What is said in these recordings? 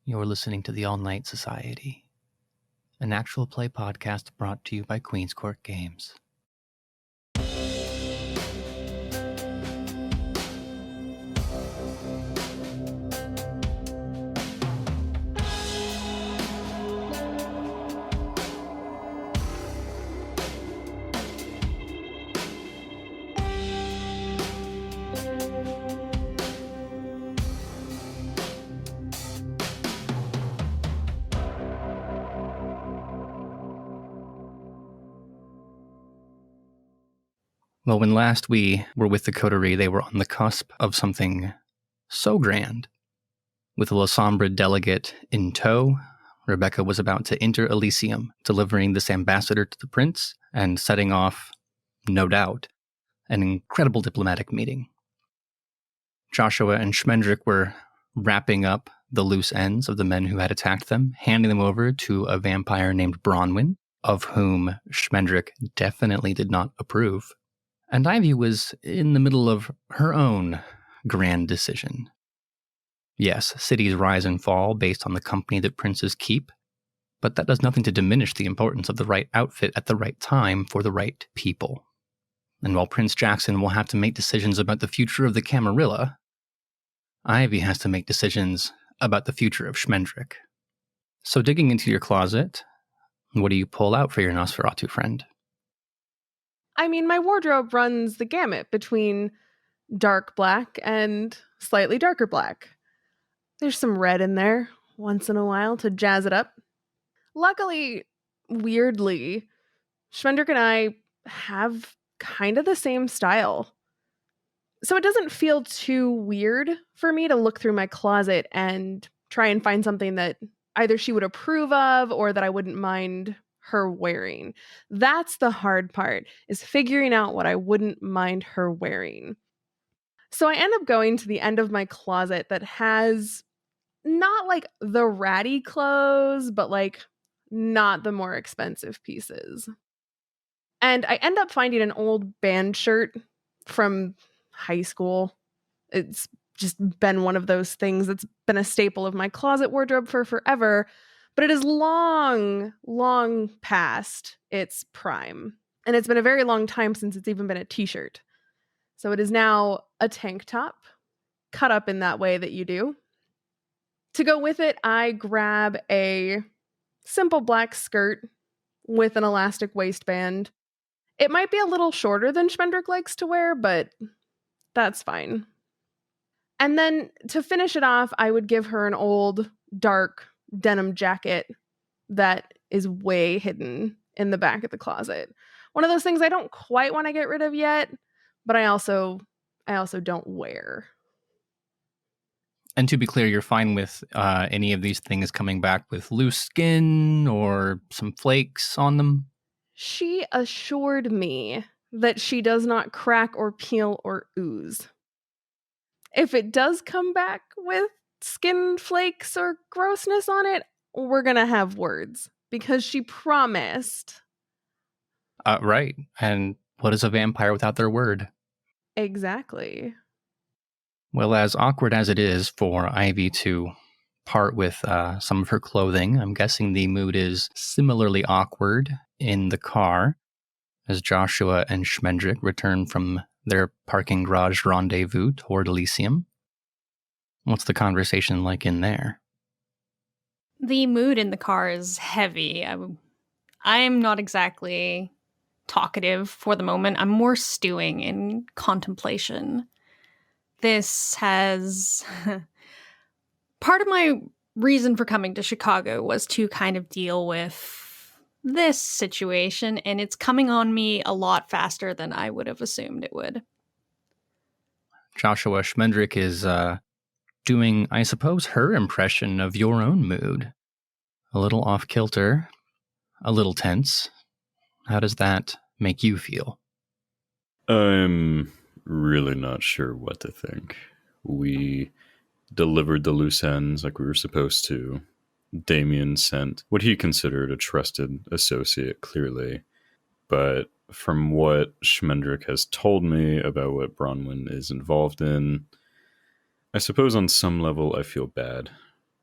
You're listening to the All Night Society, an actual play podcast brought to you by Queen's Court Games. Well, when last we were with the coterie, they were on the cusp of something so grand. With the Lasombra delegate in tow, Rebecca was about to enter Elysium, delivering this ambassador to the prince and setting off, no doubt, an incredible diplomatic meeting. Joshua and Schmendrick were wrapping up the loose ends of the men who had attacked them, handing them over to a vampire named Bronwyn, of whom Schmendrick definitely did not approve. And Ivy was in the middle of her own grand decision. Yes, cities rise and fall based on the company that princes keep, but that does nothing to diminish the importance of the right outfit at the right time for the right people. And while Prince Jackson will have to make decisions about the future of the Camarilla, Ivy has to make decisions about the future of Schmendrick. So digging into your closet, what do you pull out for your Nosferatu friend? I mean, my wardrobe runs the gamut between dark black and slightly darker black. There's some red in there once in a while to jazz it up. Luckily, weirdly, Schmendrick and I have kind of the same style. So it doesn't feel too weird for me to look through my closet and try and find something that either she would approve of or that I wouldn't mind her wearing. That's the hard part, is figuring out what I wouldn't mind her wearing. So I end up going to the end of my closet that has not like the ratty clothes, but like not the more expensive pieces. And I end up finding an old band shirt from high school. It's just been one of those things that's been a staple of my closet wardrobe for forever. But it is long, long past its prime. And it's been a very long time since it's even been a t-shirt. So it is now a tank top, cut up in that way that you do. To go with it, I grab a simple black skirt with an elastic waistband. It might be a little shorter than Schmendrick likes to wear, but that's fine. And then to finish it off, I would give her an old, dark denim jacket that is way hidden in the back of the closet. One of those things I don't quite want to get rid of yet, but I also don't wear. And to be clear, you're fine with any of these things coming back with loose skin or some flakes on them? She assured me that she does not crack or peel or ooze. If it does come back with skin flakes or grossness on it, we're gonna have words, because she promised. Right. And what is a vampire without their word? Exactly. Well, as awkward as it is for Ivy to part with some of her clothing, I'm guessing the mood is similarly awkward in the car as Joshua and Schmendrick return from their parking garage rendezvous toward Elysium. What's the conversation like in there? The mood in the car is heavy. I'm not exactly talkative for the moment. I'm more stewing in contemplation. This has... Part of my reason for coming to Chicago was to kind of deal with this situation, and it's coming on me a lot faster than I would have assumed it would. Joshua, Schmendrick is doing, I suppose, her impression of your own mood. A little off-kilter, a little tense. How does that make you feel? I'm really not sure what to think. We delivered the loose ends like we were supposed to. Damien sent what he considered a trusted associate, clearly. But from what Schmendrick has told me about what Bronwyn is involved in, I suppose on some level I feel bad.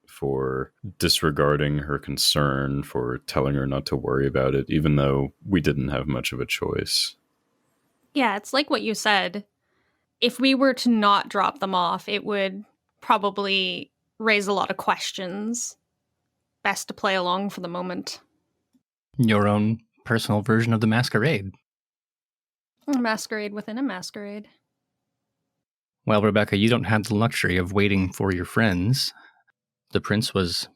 for disregarding her concern, for telling her not to worry about it, even though we didn't have much of a choice. Yeah, it's like what you said. If we were to not drop them off, it would probably raise a lot of questions. Best to play along for the moment. Your own personal version of the masquerade. A masquerade within a masquerade. Well, Rebecca, you don't have the luxury of waiting for your friends. The prince was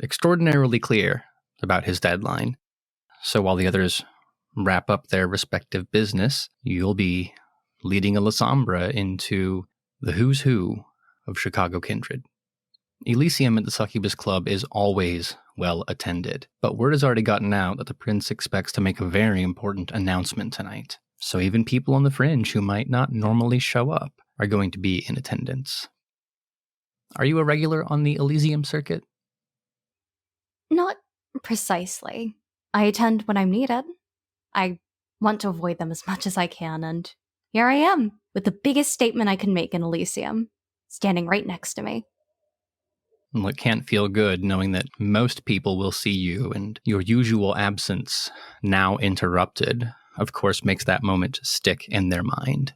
extraordinarily clear about his deadline. So while the others wrap up their respective business, you'll be leading a Lasombra into the who's who of Chicago Kindred. Elysium at the Succubus Club is always well attended, but word has already gotten out that the prince expects to make a very important announcement tonight. So even people on the fringe who might not normally show up are going to be in attendance. Are you a regular on the Elysium circuit? Not precisely. I attend when I'm needed. I want to avoid them as much as I can, and here I am, with the biggest statement I can make in Elysium, standing right next to me. Well, it can't feel good knowing that most people will see you, and your usual absence, now interrupted, of course makes that moment stick in their mind.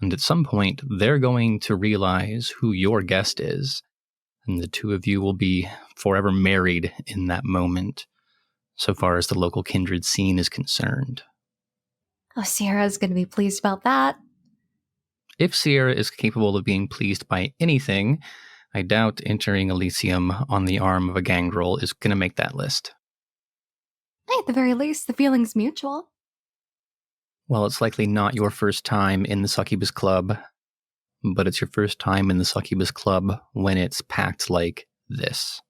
And at some point, they're going to realize who your guest is, and the two of you will be forever married in that moment, so far as the local Kindred scene is concerned. Oh, Sierra's going to be pleased about that. If Sierra is capable of being pleased by anything, I doubt entering Elysium on the arm of a gangrel is going to make that list. At the very least, the feeling's mutual. Well, it's likely not your first time in the Succubus Club, but it's your first time in the Succubus Club when it's packed like this.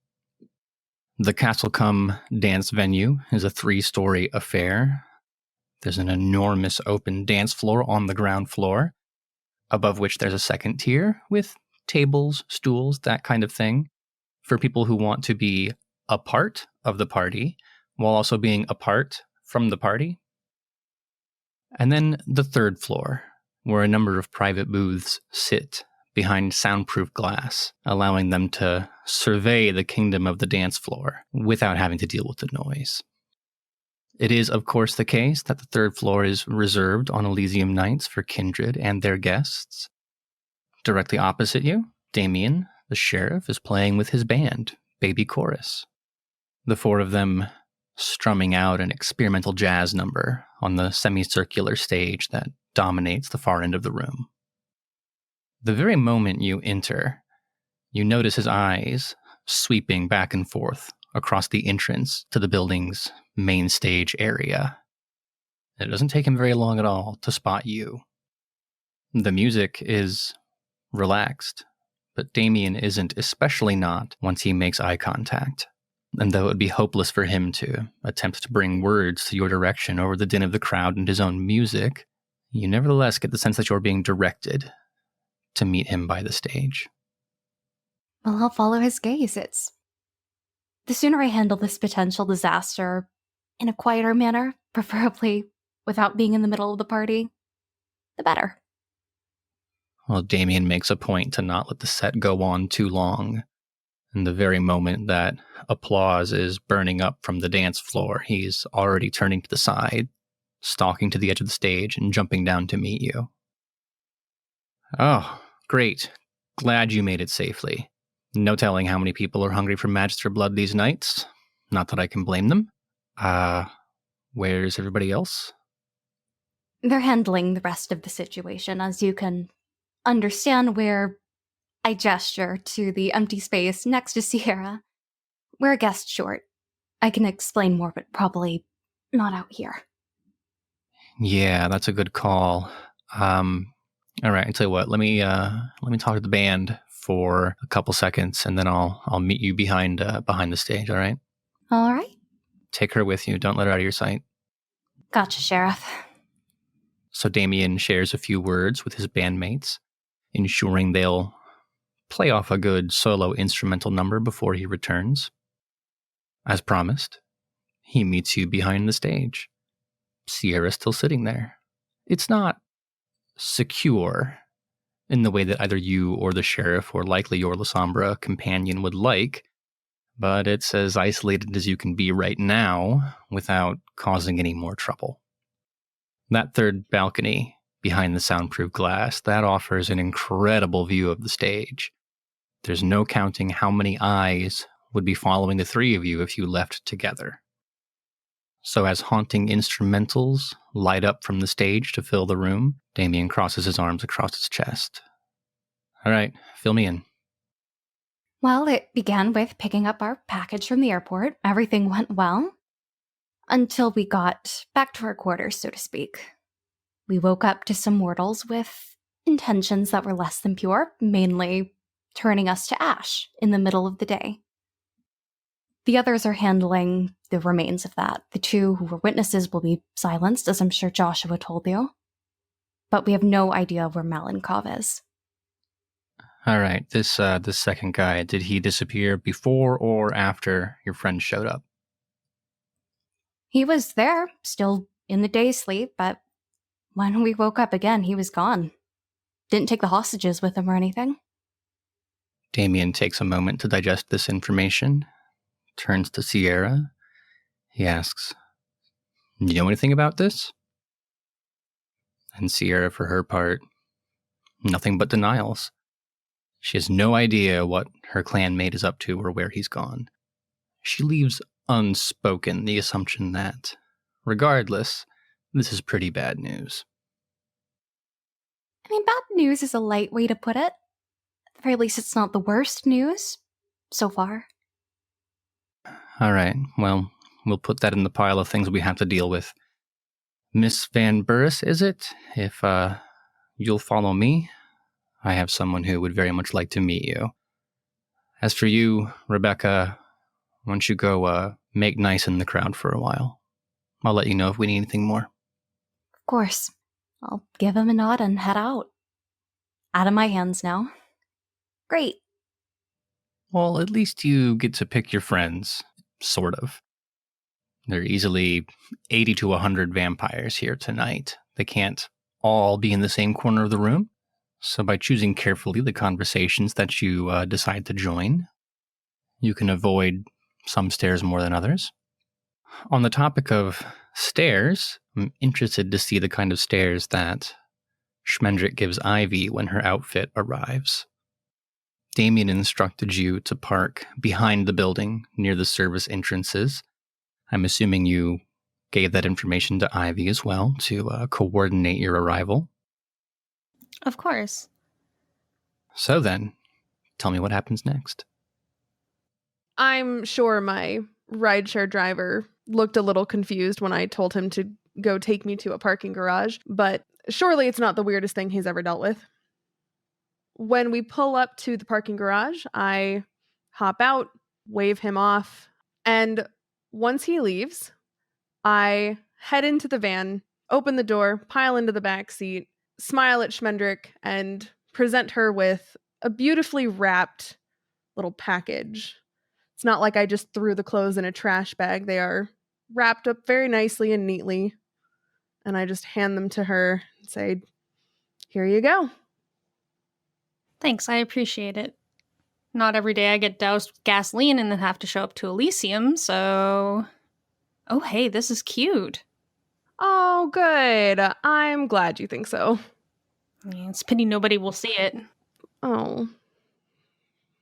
The Castle Come dance venue is a 3-story affair. There's an enormous open dance floor on the ground floor, above which there's a second tier with tables, stools, that kind of thing, for people who want to be a part of the party while also being apart from the party. And then the third floor, where a number of private booths sit behind soundproof glass, allowing them to survey the kingdom of the dance floor without having to deal with the noise. It is, of course, the case that the third floor is reserved on Elysium nights for Kindred and their guests. Directly opposite you, Damien, the sheriff, is playing with his band, Baby Chorus. The four of them strumming out an experimental jazz number on the semicircular stage that dominates the far end of the room. The very moment you enter, you notice his eyes sweeping back and forth across the entrance to the building's main stage area. It doesn't take him very long at all to spot you. The music is relaxed, but Damien isn't, especially not once he makes eye contact. And though it would be hopeless for him to attempt to bring words to your direction over the din of the crowd and his own music, you nevertheless get the sense that you're being directed to meet him by the stage. Well, I'll follow his gaze. The sooner I handle this potential disaster in a quieter manner, preferably without being in the middle of the party, the better. Well, Damien makes a point to not let the set go on too long. And the very moment that applause is burning up from the dance floor, he's already turning to the side, stalking to the edge of the stage and jumping down to meet you. Oh, great. Glad you made it safely. No telling how many people are hungry for Magister blood these nights. Not that I can blame them. Where's everybody else? They're handling the rest of the situation, as you can understand, where I gesture to the empty space next to Sierra. We're a guest short. I can explain more, but probably not out here. Yeah, that's a good call. All right, I'll tell you what, let me talk to the band for a couple seconds, and then I'll meet you behind the stage, all right? All right. Take her with you. Don't let her out of your sight. Gotcha, Sheriff. So Damien shares a few words with his bandmates, ensuring they'll play off a good solo instrumental number before he returns. As promised, he meets you behind the stage. Sierra's still sitting there. It's not secure, in the way that either you or the sheriff or likely your Lasombra companion would like, but it's as isolated as you can be right now without causing any more trouble. That third balcony behind the soundproof glass, that offers an incredible view of the stage. There's no counting how many eyes would be following the three of you if you left together. So as haunting instrumentals light up from the stage to fill the room, Damien crosses his arms across his chest. All right, fill me in. Well, it began with picking up our package from the airport. Everything went well. Until we got back to our quarters, so to speak. We woke up to some mortals with intentions that were less than pure, mainly turning us to ash in the middle of the day. The others are handling the remains of that. The two who were witnesses will be silenced, as I'm sure Joshua told you. But we have no idea where Malinkov is. All right, this second guy, did he disappear before or after your friend showed up? He was there, still in the day sleep, but when we woke up again, he was gone. Didn't take the hostages with him or anything. Damien takes a moment to digest this information, turns to Sierra. He asks, "Do you know anything about this?" And Sierra, for her part, nothing but denials. She has no idea what her clanmate is up to or where he's gone. She leaves unspoken the assumption that, regardless, this is pretty bad news. I mean, bad news is a light way to put it. At the very least, it's not the worst news so far. All right, well, we'll put that in the pile of things we have to deal with. Miss Van Burris, is it? If you'll follow me, I have someone who would very much like to meet you. As for you, Rebecca, why don't you go make nice in the crowd for a while? I'll let you know if we need anything more. Of course. I'll give him a nod and head out. Out of my hands now. Great. Well, at least you get to pick your friends, sort of. There are easily 80 to 100 vampires here tonight. They can't all be in the same corner of the room. So by choosing carefully the conversations that you decide to join, you can avoid some stares more than others. On the topic of stares, I'm interested to see the kind of stares that Schmendrick gives Ivy when her outfit arrives. Damien instructed you to park behind the building near the service entrances. I'm assuming you gave that information to Ivy as well to coordinate your arrival. Of course. So then, tell me what happens next. I'm sure my rideshare driver looked a little confused when I told him to go take me to a parking garage, but surely it's not the weirdest thing he's ever dealt with. When we pull up to the parking garage, I hop out, wave him off, and once he leaves, I head into the van, open the door, pile into the back seat, smile at Schmendrick, and present her with a beautifully wrapped little package. It's not like I just threw the clothes in a trash bag. They are wrapped up very nicely and neatly. And I just hand them to her and say, "Here you go." Thanks, I appreciate it. Not every day I get doused with gasoline and then have to show up to Elysium, so... Oh, hey, this is cute. Oh, good. I'm glad you think so. Yeah, it's a pity nobody will see it. Oh.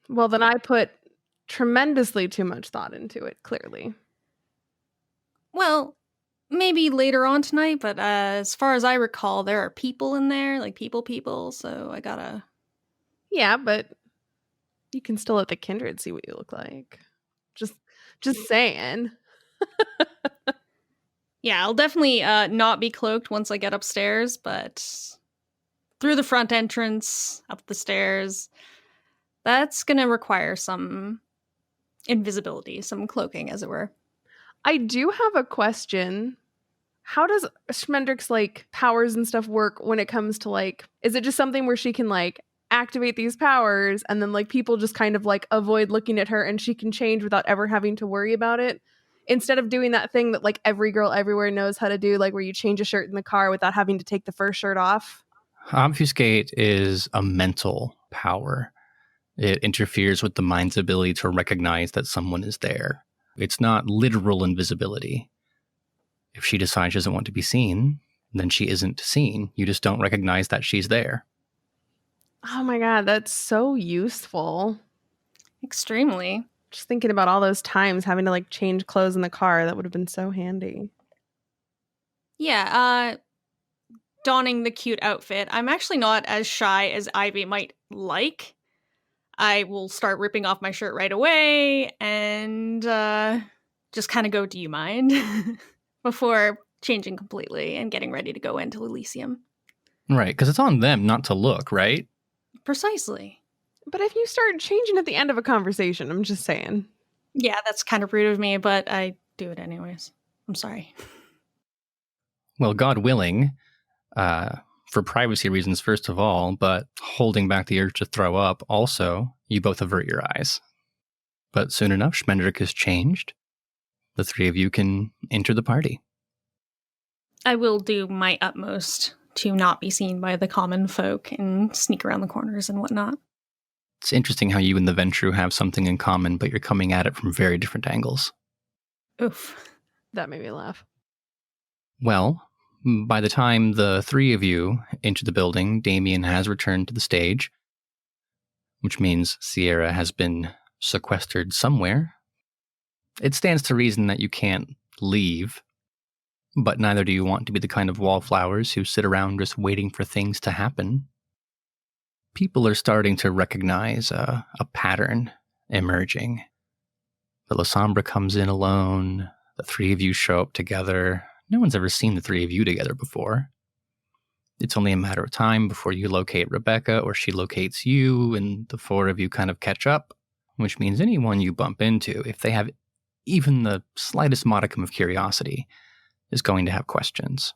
Well, then I put tremendously too much thought into it, clearly. Well, maybe later on tonight, but as far as I recall, there are people in there, like people, so I gotta... Yeah, but you can still let the Kindred see what you look like. Just saying. Yeah, I'll definitely not be cloaked once I get upstairs, but through the front entrance, up the stairs, that's gonna require some invisibility, some cloaking, as it were. I do have a question. How does Schmendrick's like powers and stuff work when it comes to like, is it just something where she can like activate these powers and then like people just kind of like avoid looking at her and she can change without ever having to worry about it? Instead of doing that thing that like every girl everywhere knows how to do, like where you change a shirt in the car without having to take the first shirt off. Obfuscate is a mental power. It interferes with the mind's ability to recognize that someone is there. It's not literal invisibility. If she decides she doesn't want to be seen, then she isn't seen. You just don't recognize that she's there. Oh my god, that's so useful. Extremely. Just thinking about all those times having to like change clothes in the car, that would have been so handy. Yeah, donning the cute outfit. I'm actually not as shy as Ivy might like. I will start ripping off my shirt right away and just kind of go, do you mind? Before changing completely and getting ready to go into Elysium. Right, because it's on them not to look, right? Precisely. But if you start changing at the end of a conversation, I'm just saying. Yeah, that's kind of rude of me, but I do it anyways. I'm sorry. Well, God willing, for privacy reasons, first of all, but holding back the urge to throw up, also, you both avert your eyes. But soon enough, Schmendrick has changed. The three of you can enter the party. I will do my utmost to not be seen by the common folk and sneak around the corners and whatnot. It's interesting how you and the Ventru have something in common, but you're coming at it from very different angles. Oof. That made me laugh. Well, by the time the three of you enter the building, Damien has returned to the stage, which means Sierra has been sequestered somewhere. It stands to reason that you can't leave, but neither do you want to be the kind of wallflowers who sit around just waiting for things to happen. People are starting to recognize a pattern emerging. The Lasombra comes in alone, the three of you show up together. No one's ever seen the three of you together before. It's only a matter of time before you locate Rebecca or she locates you, and the four of you kind of catch up, which means anyone you bump into, if they have even the slightest modicum of curiosity, is going to have questions.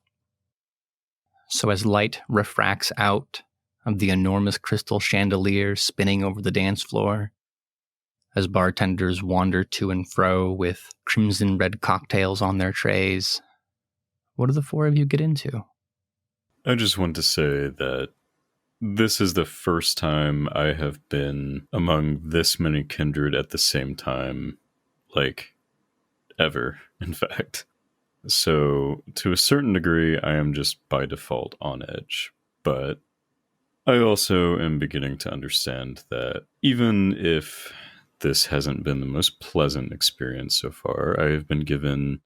So as light refracts out of the enormous crystal chandelier spinning over the dance floor, as bartenders wander to and fro with crimson red cocktails on their trays, what do the four of you get into? I just want to say that this is the first time I have been among this many kindred at the same time, like, ever, in fact. So, to a certain degree, I am just by default on edge. But I also am beginning to understand that even if this hasn't been the most pleasant experience so far, I have been given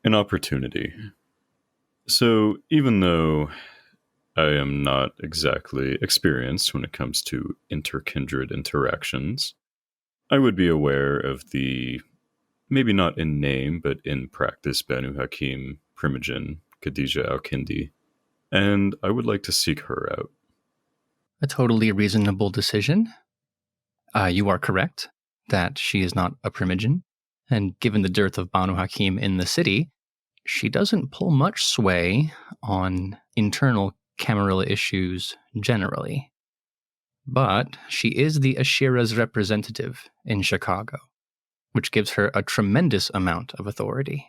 an opportunity. So, even though I am not exactly experienced when it comes to inter-kindred interactions, I would be aware of the, maybe not in name, but in practice, Banu Hakim, Primogen, Khadija al-Kindi, and I would like to seek her out. A totally reasonable decision. You are correct that she is not a Primogen, and given the dearth of Banu Hakim in the city, she doesn't pull much sway on internal Camarilla issues generally. But she is the Ashirra's representative in Chicago, which gives her a tremendous amount of authority.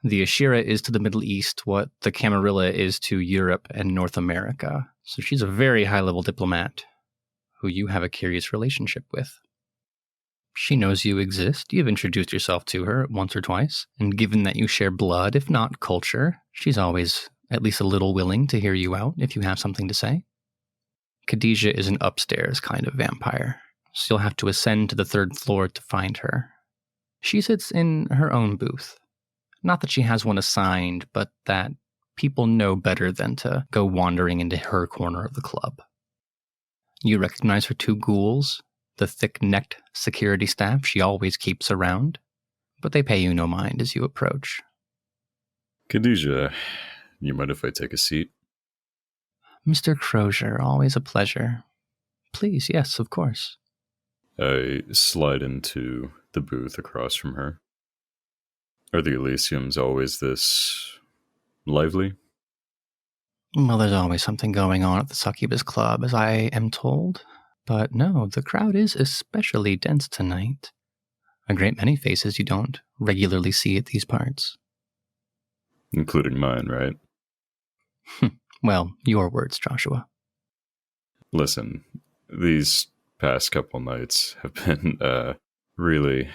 The Ashirra is to the Middle East what the Camarilla is to Europe and North America, so she's a very high-level diplomat who you have a curious relationship with. She knows you exist. You've introduced yourself to her once or twice, and given that you share blood, if not culture, she's always at least a little willing to hear you out if you have something to say. Khadija is an upstairs kind of vampire, so you'll have to ascend to the third floor to find her. She sits in her own booth. Not that she has one assigned, but that people know better than to go wandering into her corner of the club. You recognize her two ghouls, the thick-necked security staff she always keeps around, but they pay you no mind as you approach. Khadija, you mind if I take a seat? Mr. Crozier, always a pleasure. Please, yes, of course. I slide into the booth across from her. Are the Elysiums always this lively? Well, there's always something going on at the Succubus Club, as I am told. But no, the crowd is especially dense tonight. A great many faces you don't regularly see at these parts. Including mine, right? Well, your words, Joshua. Listen, these past couple nights have been really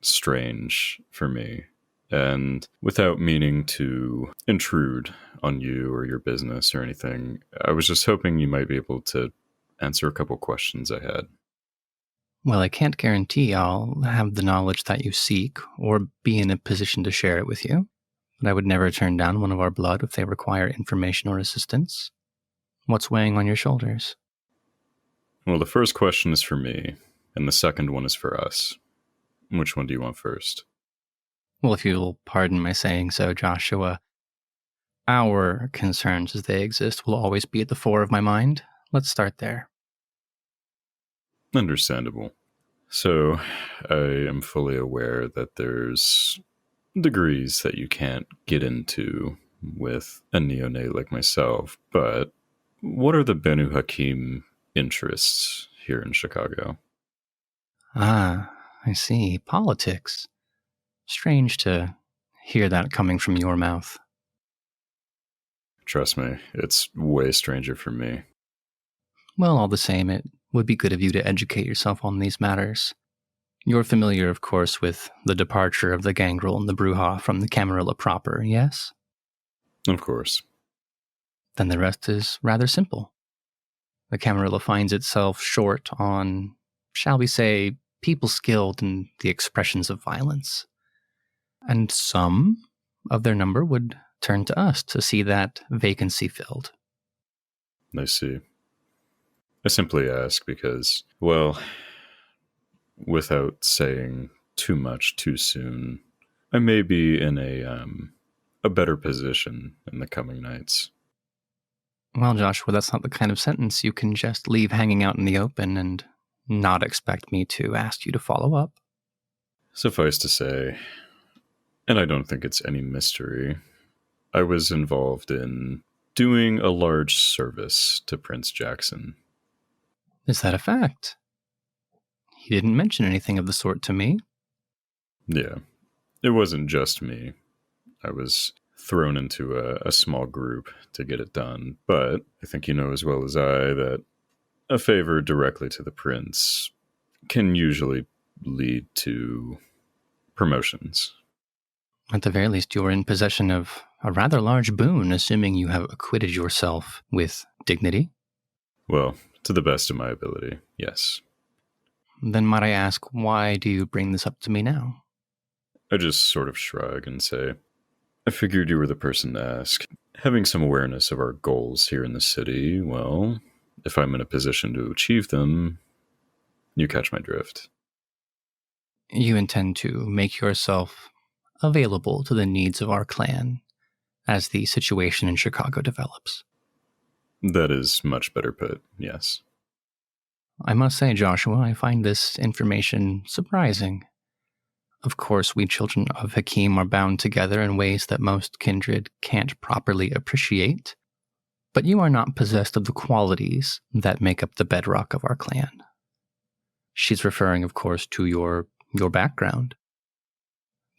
strange for me. And without meaning to intrude on you or your business or anything, I was just hoping you might be able to answer a couple questions I had. Well, I can't guarantee I'll have the knowledge that you seek or be in a position to share it with you, but I would never turn down one of our blood if they require information or assistance. What's weighing on your shoulders? Well, the first question is for me, and the second one is for us. Which one do you want first? Well, if you'll pardon my saying so, Joshua, our concerns as they exist will always be at the fore of my mind. Let's start there. Understandable. So, I am fully aware that there's degrees that you can't get into with a neonate like myself, but what are the Banu Hakim interests here in Chicago? Ah, I see. Politics. Strange to hear that coming from your mouth. Trust me, it's way stranger for me. Well, all the same, it would be good of you to educate yourself on these matters. You're familiar, of course, with the departure of the gangrel and the Bruja from the Camarilla proper, yes? Of course. Then the rest is rather simple. The Camarilla finds itself short on, shall we say, people skilled in the expressions of violence. And some of their number would turn to us to see that vacancy filled. I see. I simply ask because, well, without saying too much too soon, I may be in a better position in the coming nights. Well, Joshua, that's not the kind of sentence you can just leave hanging out in the open and not expect me to ask you to follow up. Suffice to say, and I don't think it's any mystery, I was involved in doing a large service to Prince Jackson. Is that a fact? He didn't mention anything of the sort to me. Yeah, it wasn't just me. I was thrown into a small group to get it done, but I think you know as well as I that a favor directly to the prince can usually lead to promotions. At the very least, you're in possession of a rather large boon, assuming you have acquitted yourself with dignity. Well, to the best of my ability, yes. Then might I ask, why do you bring this up to me now? I just sort of shrug and say, I figured you were the person to ask. Having some awareness of our goals here in the city, well, if I'm in a position to achieve them, you catch my drift. You intend to make yourself available to the needs of our clan as the situation in Chicago develops. That is much better put, yes. I must say, Joshua, I find this information surprising. Of course, we children of Hakim are bound together in ways that most kindred can't properly appreciate, but you are not possessed of the qualities that make up the bedrock of our clan. She's referring, of course, to your background.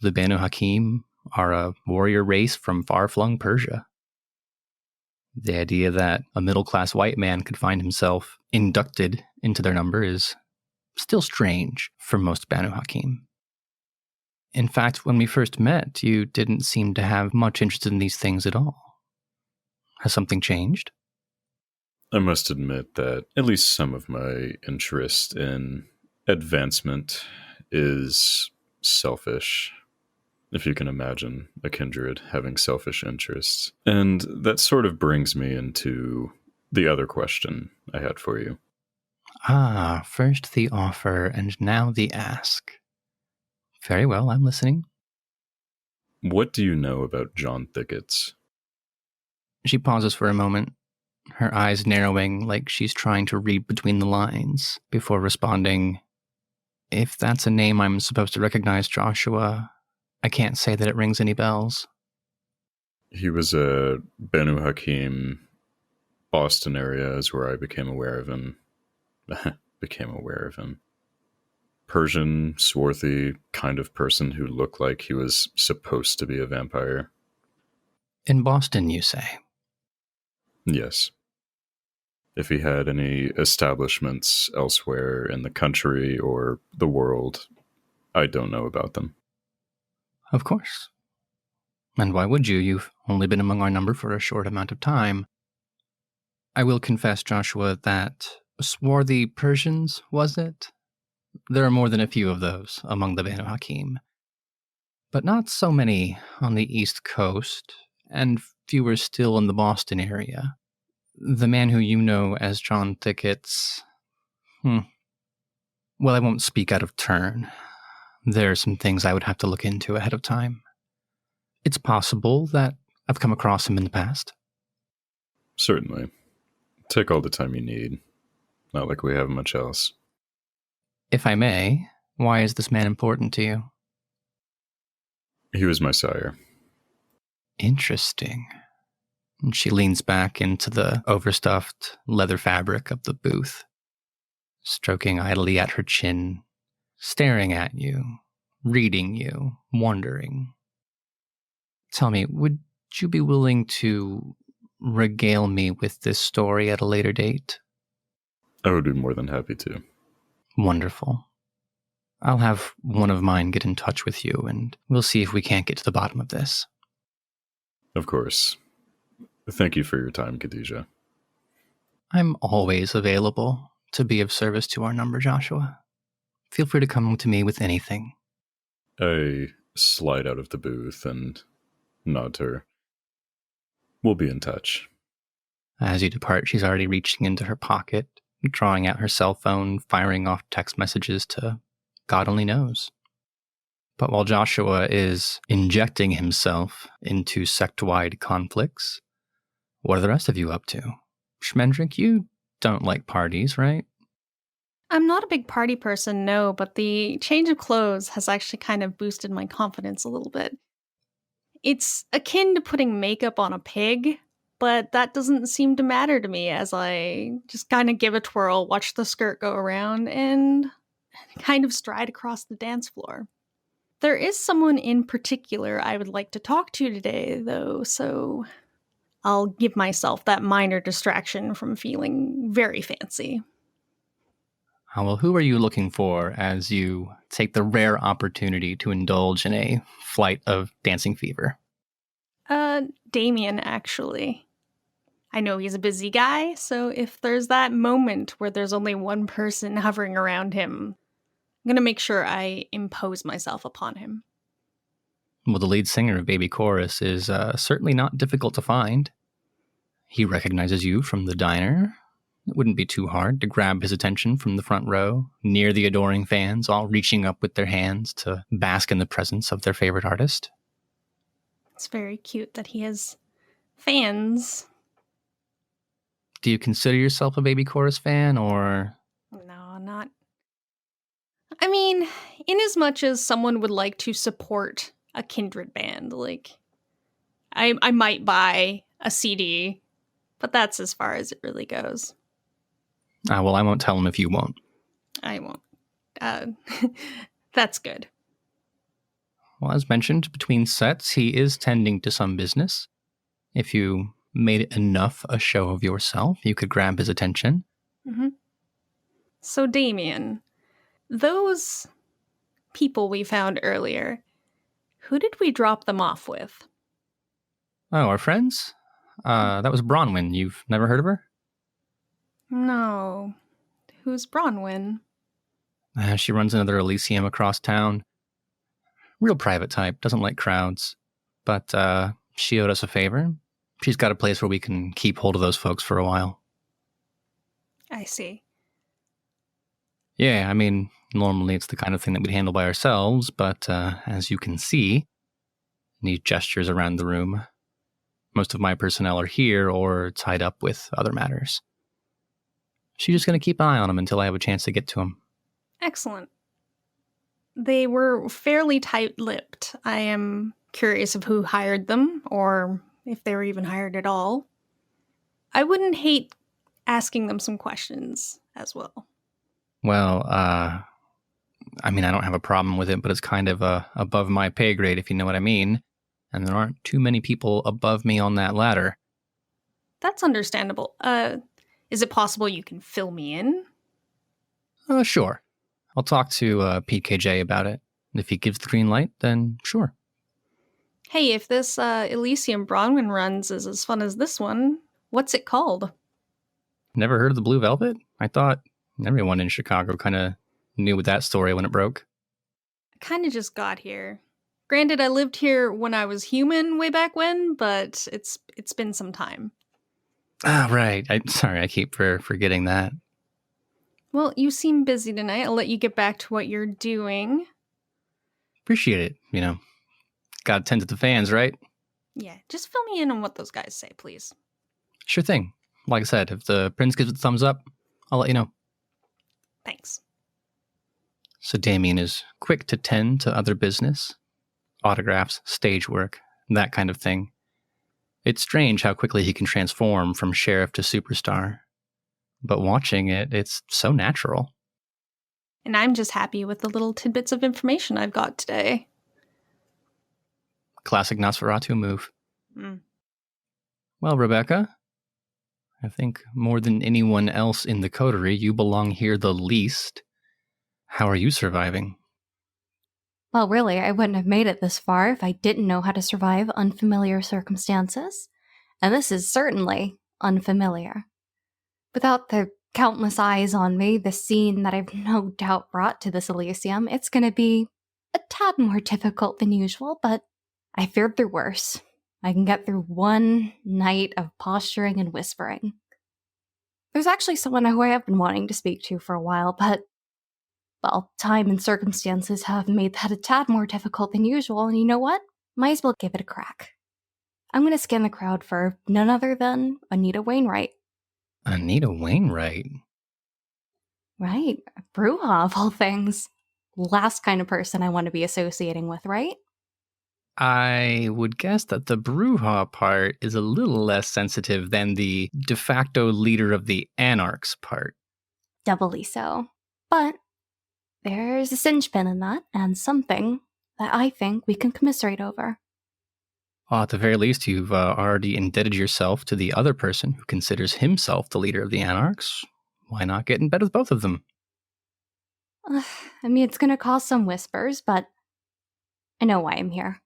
The Banu Hakim are a warrior race from far-flung Persia. The idea that a middle-class white man could find himself inducted into their number is still strange for most Banu Hakim. In fact, when we first met, you didn't seem to have much interest in these things at all. Has something changed? I must admit that at least some of my interest in advancement is selfish, if you can imagine a kindred having selfish interests. And that sort of brings me into the other question I had for you. Ah, first the offer and now the ask. Very well, I'm listening. What do you know about John Thickets? She pauses for a moment, her eyes narrowing like she's trying to read between the lines, before responding, If that's a name I'm supposed to recognize, Joshua, I can't say that it rings any bells. He was a Banu Hakim. Boston area is where I became aware of him. Persian, swarthy kind of person who looked like he was supposed to be a vampire. In Boston, you say? Yes. If he had any establishments elsewhere in the country or the world, I don't know about them. Of course. And why would you? You've only been among our number for a short amount of time. I will confess, Joshua, that swarthy Persians, was it? There are more than a few of those among the Banu Hakim. But not so many on the East Coast, and fewer still in the Boston area. The man who you know as John Thicket's... Well, I won't speak out of turn. There are some things I would have to look into ahead of time. It's possible that I've come across him in the past. Certainly. Take all the time you need. Not like we have much else. If I may, why is this man important to you? He was my sire. Interesting. And she leans back into the overstuffed leather fabric of the booth, stroking idly at her chin, staring at you, reading you, wondering. Tell me, would you be willing to regale me with this story at a later date? I would be more than happy to. Wonderful. I'll have one of mine get in touch with you, and we'll see if we can't get to the bottom of this. Of course. Thank you for your time, Khadija. I'm always available to be of service to our number, Joshua. Feel free to come to me with anything. I slide out of the booth and nod to her. We'll be in touch. As you depart, she's already reaching into her pocket, drawing out her cell phone, firing off text messages to God only knows. But while Joshua is injecting himself into sect-wide conflicts, what are the rest of you up to? Schmendrick, you don't like parties, right? I'm not a big party person, no, but the change of clothes has actually kind of boosted my confidence a little bit. It's akin to putting makeup on a pig, but that doesn't seem to matter to me as I just kind of give a twirl, watch the skirt go around, and kind of stride across the dance floor. There is someone in particular I would like to talk to today, though, so I'll give myself that minor distraction from feeling very fancy. Well, who are you looking for as you take the rare opportunity to indulge in a flight of dancing fever? Damien, actually. I know he's a busy guy, so if there's that moment where there's only one person hovering around him, I'm gonna make sure I impose myself upon him. Well, the lead singer of Baby Chorus is certainly not difficult to find. He recognizes you from the diner. It wouldn't be too hard to grab his attention from the front row, near the adoring fans, all reaching up with their hands to bask in the presence of their favorite artist. It's very cute that he has fans. Do you consider yourself a Baby Chorus fan, or... No, not... I mean, inasmuch as someone would like to support a Kindred band, like, I might buy a CD, but that's as far as it really goes. Well, I won't tell him if you won't. I won't. That's good. Well, as mentioned, between sets, he is tending to some business. If you made enough a show of yourself, you could grab his attention. Mm-hmm. So, Damien, those people we found earlier, who did we drop them off with? Oh, our friends? That was Bronwyn. You've never heard of her? No. Who's Bronwyn? She runs another Elysium across town. Real private type, doesn't like crowds. But she owed us a favor. She's got a place where we can keep hold of those folks for a while. I see. Yeah, I mean, normally it's the kind of thing that we'd handle by ourselves, but as you can see, and he gestures around the room, most of my personnel are here or tied up with other matters. She's just going to keep an eye on him until I have a chance to get to him. Excellent. They were fairly tight-lipped. I am curious of who hired them, or if they were even hired at all. I wouldn't hate asking them some questions as well. Well, I mean, I don't have a problem with it, but it's kind of above my pay grade, if you know what I mean. And there aren't too many people above me on that ladder. That's understandable. Is it possible you can fill me in? Sure. I'll talk to PKJ about it. If he gives the green light, then sure. Hey, if this Elysium Bronwyn runs is as fun as this one, what's it called? Never heard of the Blue Velvet? I thought everyone in Chicago kind of knew that story when it broke. I kind of just got here. Granted, I lived here when I was human way back when, but it's been some time. Ah, right. Sorry, I keep forgetting that. Well, you seem busy tonight. I'll let you get back to what you're doing. Appreciate it, Gotta tend to the fans, right? Yeah, just fill me in on what those guys say, please. Sure thing. Like I said, if the prince gives it the thumbs up, I'll let you know. Thanks. So Damien is quick to tend to other business. Autographs, stage work, that kind of thing. It's strange how quickly he can transform from sheriff to superstar. But watching it, it's so natural. And I'm just happy with the little tidbits of information I've got today. Classic Nosferatu move. Well, Rebecca, I think more than anyone else in the coterie, you belong here the least. How are you surviving? Well, really, I wouldn't have made it this far if I didn't know how to survive unfamiliar circumstances. And this is certainly unfamiliar. Without the countless eyes on me, the scene that I've no doubt brought to this Elysium, it's going to be a tad more difficult than usual, but I feared through worse. I can get through one night of posturing and whispering. There's actually someone who I have been wanting to speak to for a while, but, well, time and circumstances have made that a tad more difficult than usual, and you know what? Might as well give it a crack. I'm going to scan the crowd for none other than Anita Wainwright. Anita Wainwright? Right, Bruja of all things. Last kind of person I want to be associating with, right? I would guess that the Bruja part is a little less sensitive than the de facto leader of the Anarchs part. Doubly so. But there's a singe pin in that, and something that I think we can commiserate over. Well, at the very least, you've already indebted yourself to the other person who considers himself the leader of the Anarchs. Why not get in bed with both of them? I mean, it's going to cause some whispers, but I know why I'm here.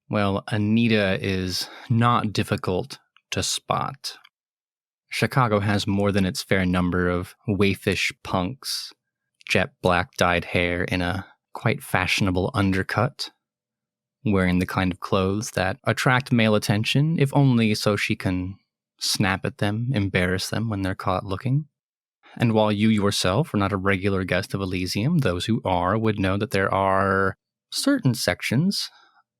Well, Anita is not difficult to spot. Chicago has more than its fair number of waifish punks, jet black dyed hair in a quite fashionable undercut, wearing the kind of clothes that attract male attention, if only so she can snap at them, embarrass them when they're caught looking. And while you yourself are not a regular guest of Elysium, those who are would know that there are certain sections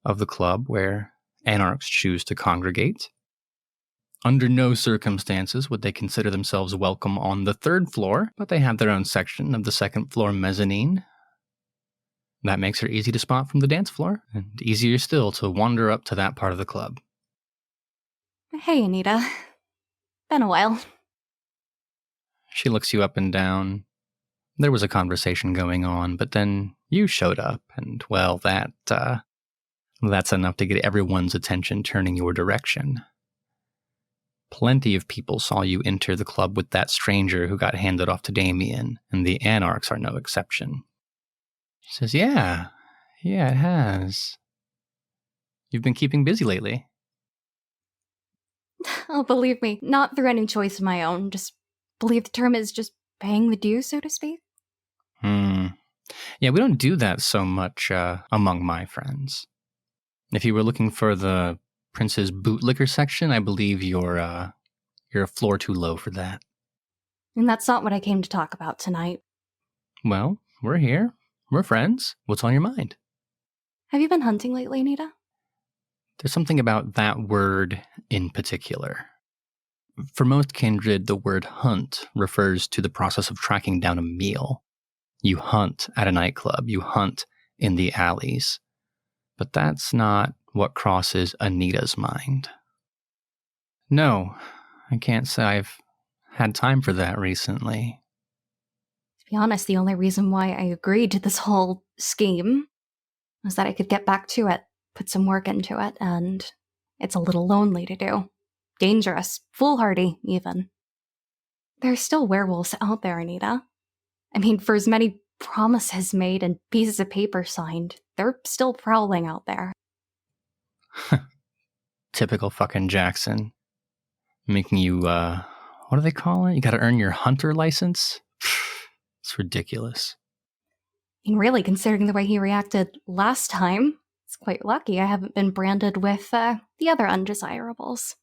of the club where Anarchs choose to congregate. Under no circumstances would they consider themselves welcome on the third floor, but they have their own section of the second floor mezzanine. That makes her easy to spot from the dance floor, and easier still to wander up to that part of the club. Hey, Anita. Been a while. She looks you up and down. There was a conversation going on, but then you showed up, and, well, that's enough to get everyone's attention turning your direction. Plenty of people saw you enter the club with that stranger who got handed off to Damien, and the Anarchs are no exception. She says, yeah, it has. You've been keeping busy lately. Oh, believe me, not through any choice of my own. Just believe the term is just paying the dues, so to speak. Yeah, we don't do that so much among my friends. If you were looking for the Prince's bootlicker section, I believe you're a floor too low for that. And that's not what I came to talk about tonight. Well, we're here. We're friends. What's on your mind? Have you been hunting lately, Anita? There's something about that word in particular. For most kindred, the word hunt refers to the process of tracking down a meal. You hunt at a nightclub. You hunt in the alleys. But that's not what crosses Anita's mind. No, I can't say I've had time for that recently. To be honest, the only reason why I agreed to this whole scheme was that I could get back to it, put some work into it, and it's a little lonely to do. dangerous, foolhardy, even. There are still werewolves out there, Anita. I mean, for as many promises made and pieces of paper signed, they're still prowling out there. Typical fucking Jackson. Making you, what do they call it? You gotta earn your hunter license? It's ridiculous. And really, considering the way he reacted last time, it's quite lucky I haven't been branded with the other undesirables.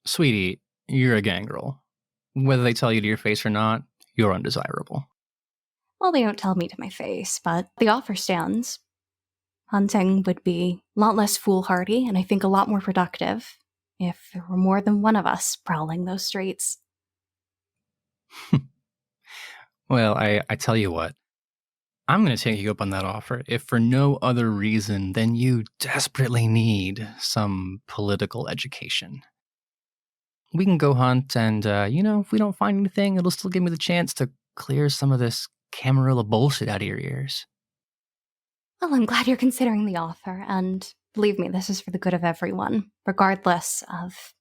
Sweetie, you're a gangrel. Whether they tell you to your face or not, you're undesirable. Well, they don't tell me to my face, but the offer stands. Hunting would be a lot less foolhardy, and I think a lot more productive, if there were more than one of us prowling those streets. Well, I tell you what. I'm going to take you up on that offer, if for no other reason than you desperately need some political education. We can go hunt, and, if we don't find anything, it'll still give me the chance to clear some of this Camarilla bullshit out of your ears. Well, I'm glad you're considering the offer, and believe me, this is for the good of everyone, regardless of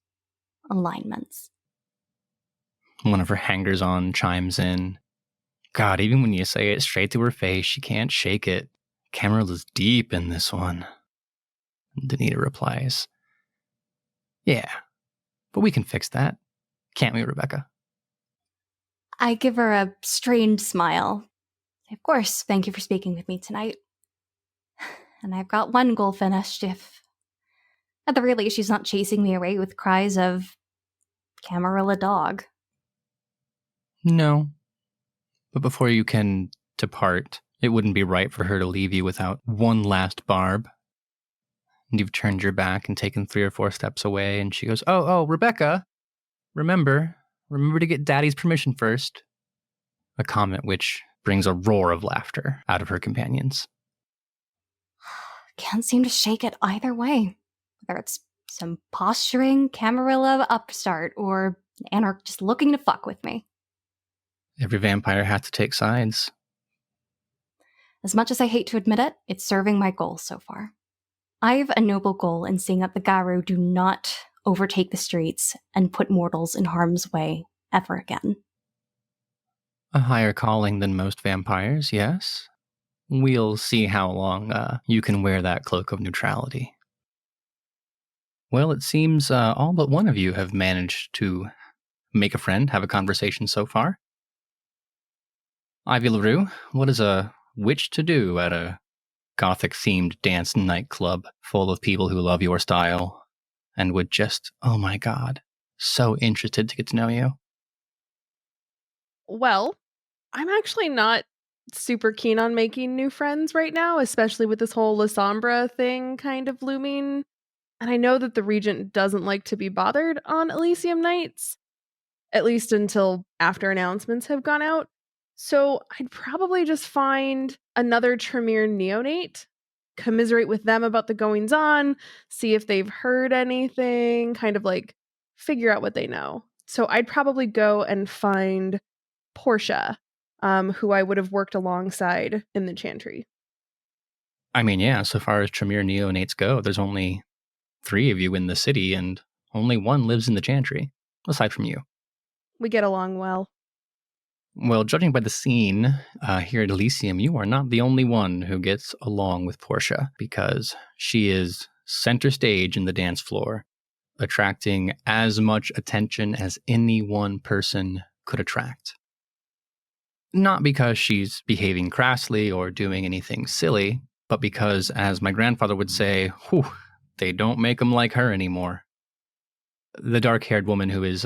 alignments. One of her hangers-on chimes in. God, even when you say it straight to her face, she can't shake it. Camarilla's deep in this one. Danita replies, yeah, but we can fix that. Can't we, Rebecca? I give her a strained smile. Of course, thank you for speaking with me tonight. And I've got one goal finished if, at the very least, she's not chasing me away with cries of Camarilla dog. No. But before you can depart, it wouldn't be right for her to leave you without one last barb. And you've turned your back and taken 3 or 4 steps away, and she goes, Oh, Rebecca, remember to get Daddy's permission first. A comment which brings a roar of laughter out of her companions. Can't seem to shake it either way. Whether it's some posturing Camarilla upstart or Anarch just looking to fuck with me. Every vampire has to take sides. As much as I hate to admit it, it's serving my goal so far. I have a noble goal in seeing that the Garou do not overtake the streets and put mortals in harm's way ever again. A higher calling than most vampires, yes. We'll see how long you can wear that cloak of neutrality. Well, it seems all but one of you have managed to make a friend, have a conversation so far. Ivy LaRue, what is a witch to do at a gothic-themed dance nightclub full of people who love your style and would just, oh my god, so interested to get to know you? Well, I'm actually not super keen on making new friends right now, especially with this whole Lasombra thing kind of looming. And I know that the Regent doesn't like to be bothered on Elysium nights, at least until after announcements have gone out. So I'd probably just find another Tremere neonate, commiserate with them about the goings on, see if they've heard anything, kind of like figure out what they know. So I'd probably go and find Portia, who I would have worked alongside in the Chantry. I mean, yeah, so far as Tremere neonates go, there's only 3 of you in the city, and only 1 lives in the Chantry, aside from you. We get along well. Well, judging by the scene here at Elysium, you are not the only one who gets along with Portia, because she is center stage in the dance floor, attracting as much attention as any one person could attract. Not because she's behaving crassly or doing anything silly, but because, as my grandfather would say, whew, they don't make them like her anymore. The dark-haired woman who is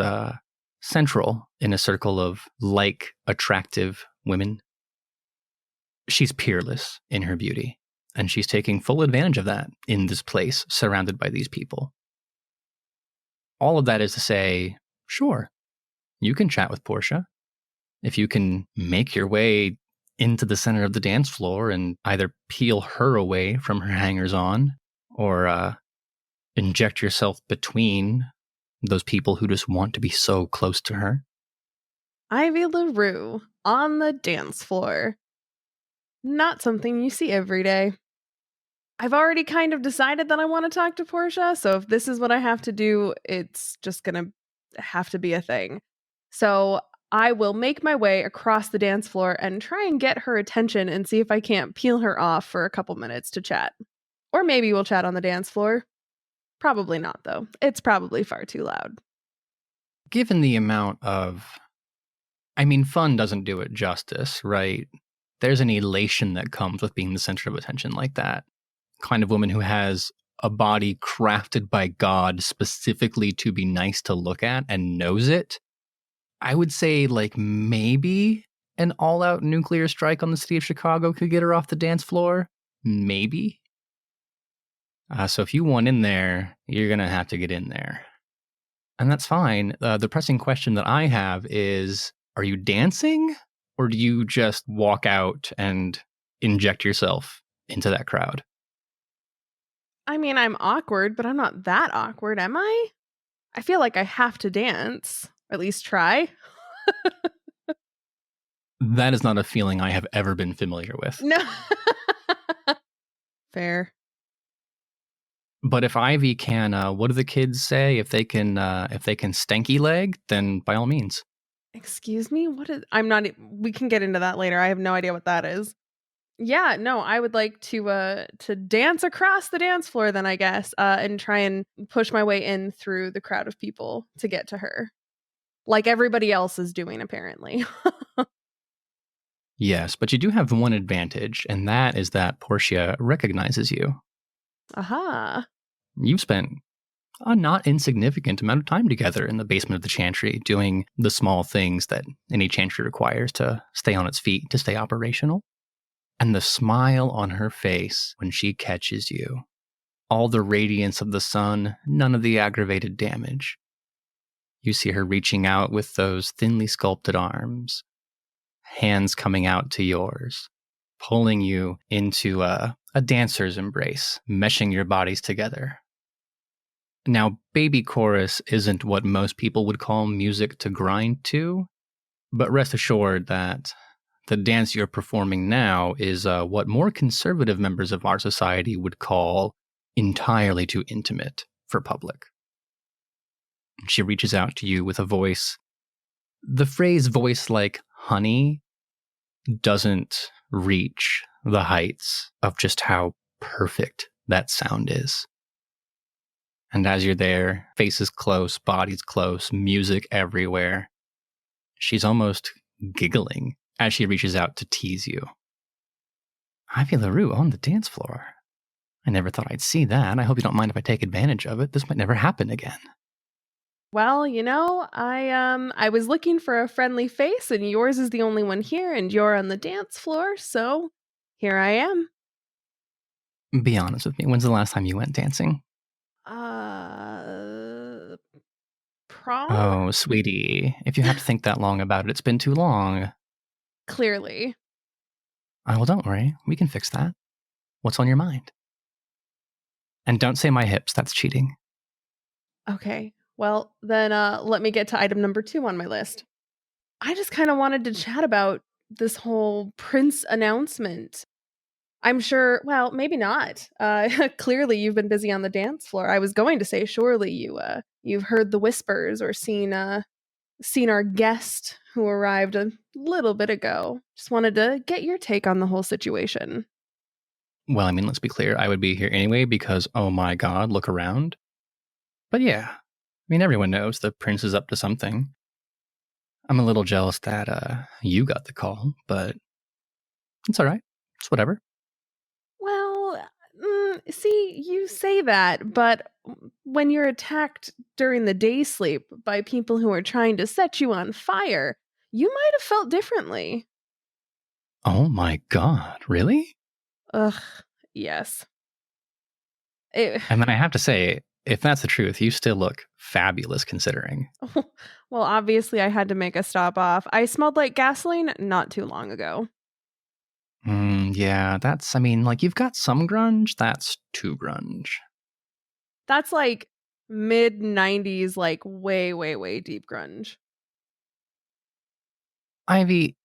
central in a circle of like attractive women. She's peerless in her beauty, and she's taking full advantage of that in this place surrounded by these people. All of that is to say, sure, you can chat with Portia. If you can make your way into the center of the dance floor and either peel her away from her hangers-on or inject yourself between those people who just want to be so close to her. Ivy LaRue on the dance floor. Not something you see every day. I've already kind of decided that I want to talk to Portia, so if this is what I have to do, it's just gonna have to be a thing. So I will make my way across the dance floor and try and get her attention and see if I can't peel her off for a couple minutes to chat. Or maybe we'll chat on the dance floor. Probably not, though. It's probably far too loud. Given the amount of, I mean, fun doesn't do it justice, right? There's an elation that comes with being the center of attention like that. Kind of woman who has a body crafted by God specifically to be nice to look at and knows it. I would say, like, maybe an all-out nuclear strike on the city of Chicago could get her off the dance floor. Maybe. So if you want in there, you're going to have to get in there. And that's fine. The pressing question that I have is, are you dancing? Or do you just walk out and inject yourself into that crowd? I mean, I'm awkward, but I'm not that awkward, am I? I feel like I have to dance. Or at least try. That is not a feeling I have ever been familiar with. No. Fair. But if Ivy can, what do the kids say? If they can stanky leg, then by all means. Excuse me? What is I'm not we can get into that later. I have no idea what that is. Yeah, no, I would like to dance across the dance floor then, I guess, and try and push my way in through the crowd of people to get to her. Like everybody else is doing, apparently. Yes, but you do have one advantage, and that is that Portia recognizes you. Aha. You've spent a not insignificant amount of time together in the basement of the Chantry, doing the small things that any Chantry requires to stay on its feet, to stay operational. And the smile on her face when she catches you. All the radiance of the sun, none of the aggravated damage. You see her reaching out with those thinly sculpted arms, hands coming out to yours, pulling you into a dancer's embrace, meshing your bodies together. Now, Baby Chorus isn't what most people would call music to grind to, but rest assured that the dance you're performing now is what more conservative members of our society would call entirely too intimate for public. She reaches out to you with a voice. The phrase voice like honey doesn't reach the heights of just how perfect that sound is. And as you're there, faces close, bodies close, music everywhere, she's almost giggling as she reaches out to tease you. Ivy LaRue on the dance floor. I never thought I'd see that. I hope you don't mind if I take advantage of it. This might never happen again. Well, I was looking for a friendly face, and yours is the only one here, and you're on the dance floor, so here I am. Be honest with me. When's the last time you went dancing? Prom? Oh, sweetie. If you have to think that long about it, it's been too long. Clearly. Oh, well, don't worry. We can fix that. What's on your mind? And don't say my hips. That's cheating. Okay. Well, then let me get to item number 2 on my list. I just kind of wanted to chat about this whole Prince announcement. I'm sure, well, maybe not. Clearly, you've been busy on the dance floor. I was going to say, surely you've heard the whispers or seen our guest who arrived a little bit ago. Just wanted to get your take on the whole situation. Well, I mean, let's be clear. I would be here anyway because, oh my God, look around. But yeah, I mean, everyone knows the prince is up to something. I'm a little jealous that you got the call, but it's all right. It's whatever. Well, see, you say that, but when you're attacked during the day sleep by people who are trying to set you on fire, you might have felt differently. Oh my God, really? Ugh, yes. And then I have to say, if that's the truth, you still look fabulous considering. Well, obviously I had to make a stop off. I smelled like gasoline not too long ago. Yeah, you've got some grunge, that's too grunge. That's like mid-90s, like way, way, way deep grunge. Ivy,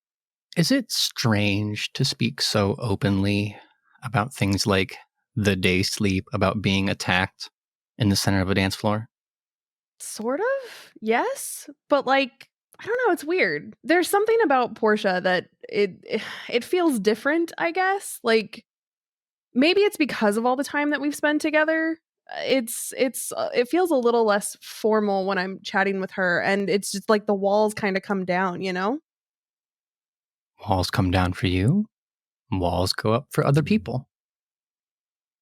is it strange to speak so openly about things like the day sleep about being attacked in the center of a dance floor? Sort of, yes. But like, I don't know, it's weird. There's something about Portia that it feels different, I guess. Like, maybe it's because of all the time that we've spent together. It feels a little less formal when I'm chatting with her, and it's just like the walls kind of come down, you know? Walls come down for you, walls go up for other people.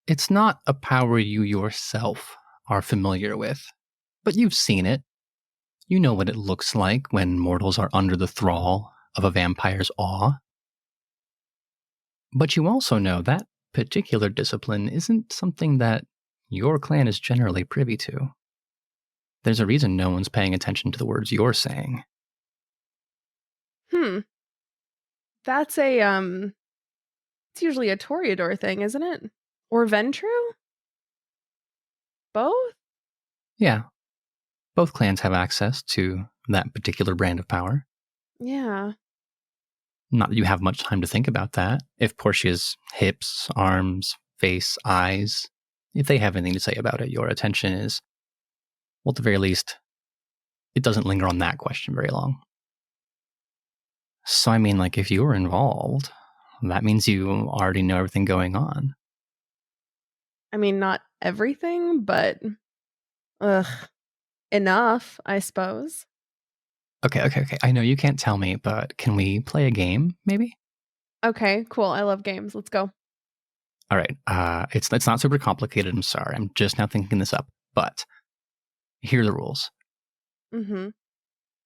It's not a power you yourself are familiar with, but you've seen it. You know what it looks like when mortals are under the thrall of a vampire's awe. But you also know that particular discipline isn't something that your clan is generally privy to. There's a reason no one's paying attention to the words you're saying. That's it's usually a Toreador thing, isn't it? Or Ventru? Both? Yeah, both clans have access to that particular brand of power. Yeah. Not that you have much time to think about that. If Portia's hips, arms, face, eyes, if they have anything to say about it, your attention is, well, at the very least, it doesn't linger on that question very long. So, I mean, like, if you were involved, that means you already know everything going on. I mean, not everything, but enough, I suppose. Okay. I know you can't tell me, but can we play a game, maybe? Okay, cool. I love games. Let's go. All right. It's not super complicated. I'm sorry. I'm just now thinking this up. But here are the rules. Mm-hmm.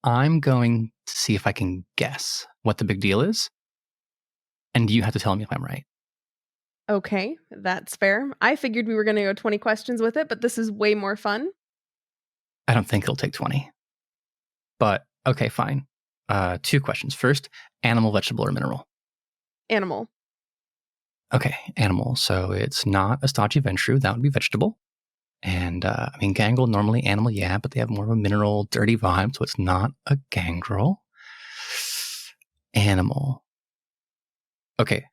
I'm going to see if I can guess what the big deal is. And you have to tell me if I'm right. Okay, that's fair. I figured we were going to go 20 questions with it, but this is way more fun. I don't think it'll take 20. But, okay, fine. 2 questions. First, animal, vegetable, or mineral? Animal. Okay, animal. So it's not a stodgy ventru. That would be vegetable. And, I mean, gangrel, normally animal, yeah, but they have more of a mineral, dirty vibe, so it's not a gangrel. Animal. Okay.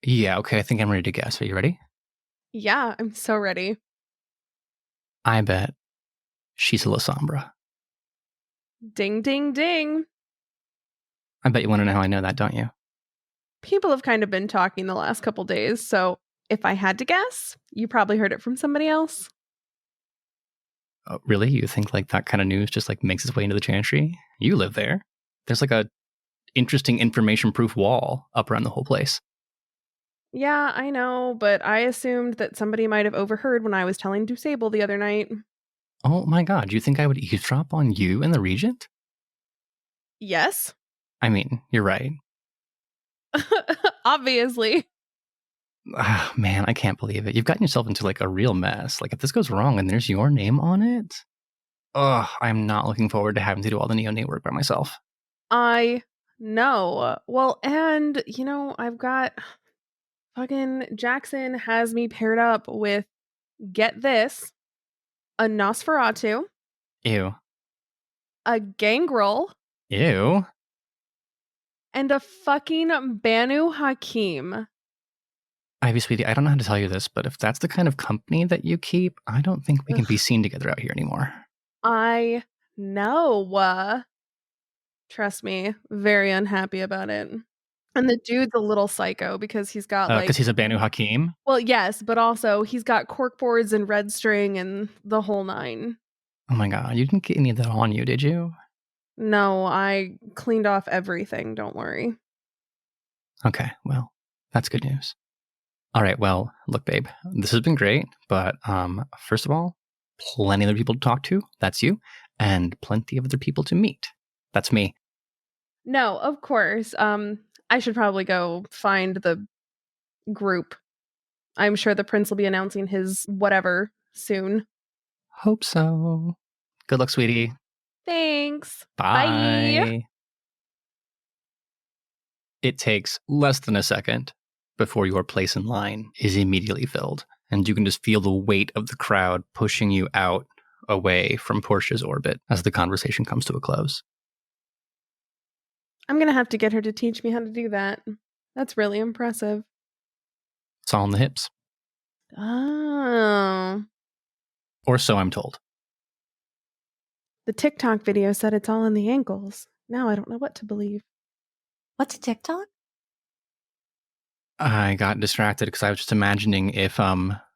Yeah, okay, I think I'm ready to guess. Are you ready? Yeah, I'm so ready. I bet she's a Lasombra. Ding, ding, ding. I bet you want to know how I know that, don't you? People have kind of been talking the last couple days, so if I had to guess, you probably heard it from somebody else. Oh, really? You think like that kind of news just like makes its way into the Chantry? You live there. There's like a interesting information-proof wall up around the whole place. Yeah, I know, but I assumed that somebody might have overheard when I was telling Dusable the other night. Oh my god, you think I would eavesdrop on you and the Regent? Yes. I mean, you're right. Obviously. Ah, man, I can't believe it. You've gotten yourself into like a real mess. Like if this goes wrong and there's your name on it, I'm not looking forward to having to do all the neonate work by myself. I know. Well, and, I've got fucking Jackson has me paired up with, get this, a Nosferatu, Ew. a Gangrel, Ew. and a fucking Banu Hakim. Ivy, sweetie, I don't know how to tell you this, but if that's the kind of company that you keep, I don't think we can be seen together out here anymore. I know. Trust me, very unhappy about it. And the dude's a little psycho because he's got Because he's a Banu Hakim? well, yes, but also he's got corkboards and red string and the whole nine. Oh my god, you didn't get any of that on you, did you? No, I cleaned off everything, don't worry. Okay, well, that's good news. All right, well, look, babe, this has been great, but first of all, plenty of other people to talk to. That's you. And plenty of other people to meet. That's me. No, of course. I should probably go find the group. I'm sure the prince will be announcing his whatever soon. Hope so. Good luck, sweetie. Thanks. Bye. It takes less than a second before your place in line is immediately filled, and you can just feel the weight of the crowd pushing you out away from Portia's orbit as the conversation comes to a close. I'm going to have to get her to teach me how to do that. That's really impressive. It's all in the hips. Oh. Or so I'm told. The TikTok video said it's all in the ankles. Now I don't know what to believe. What's a TikTok? I got distracted because I was just imagining if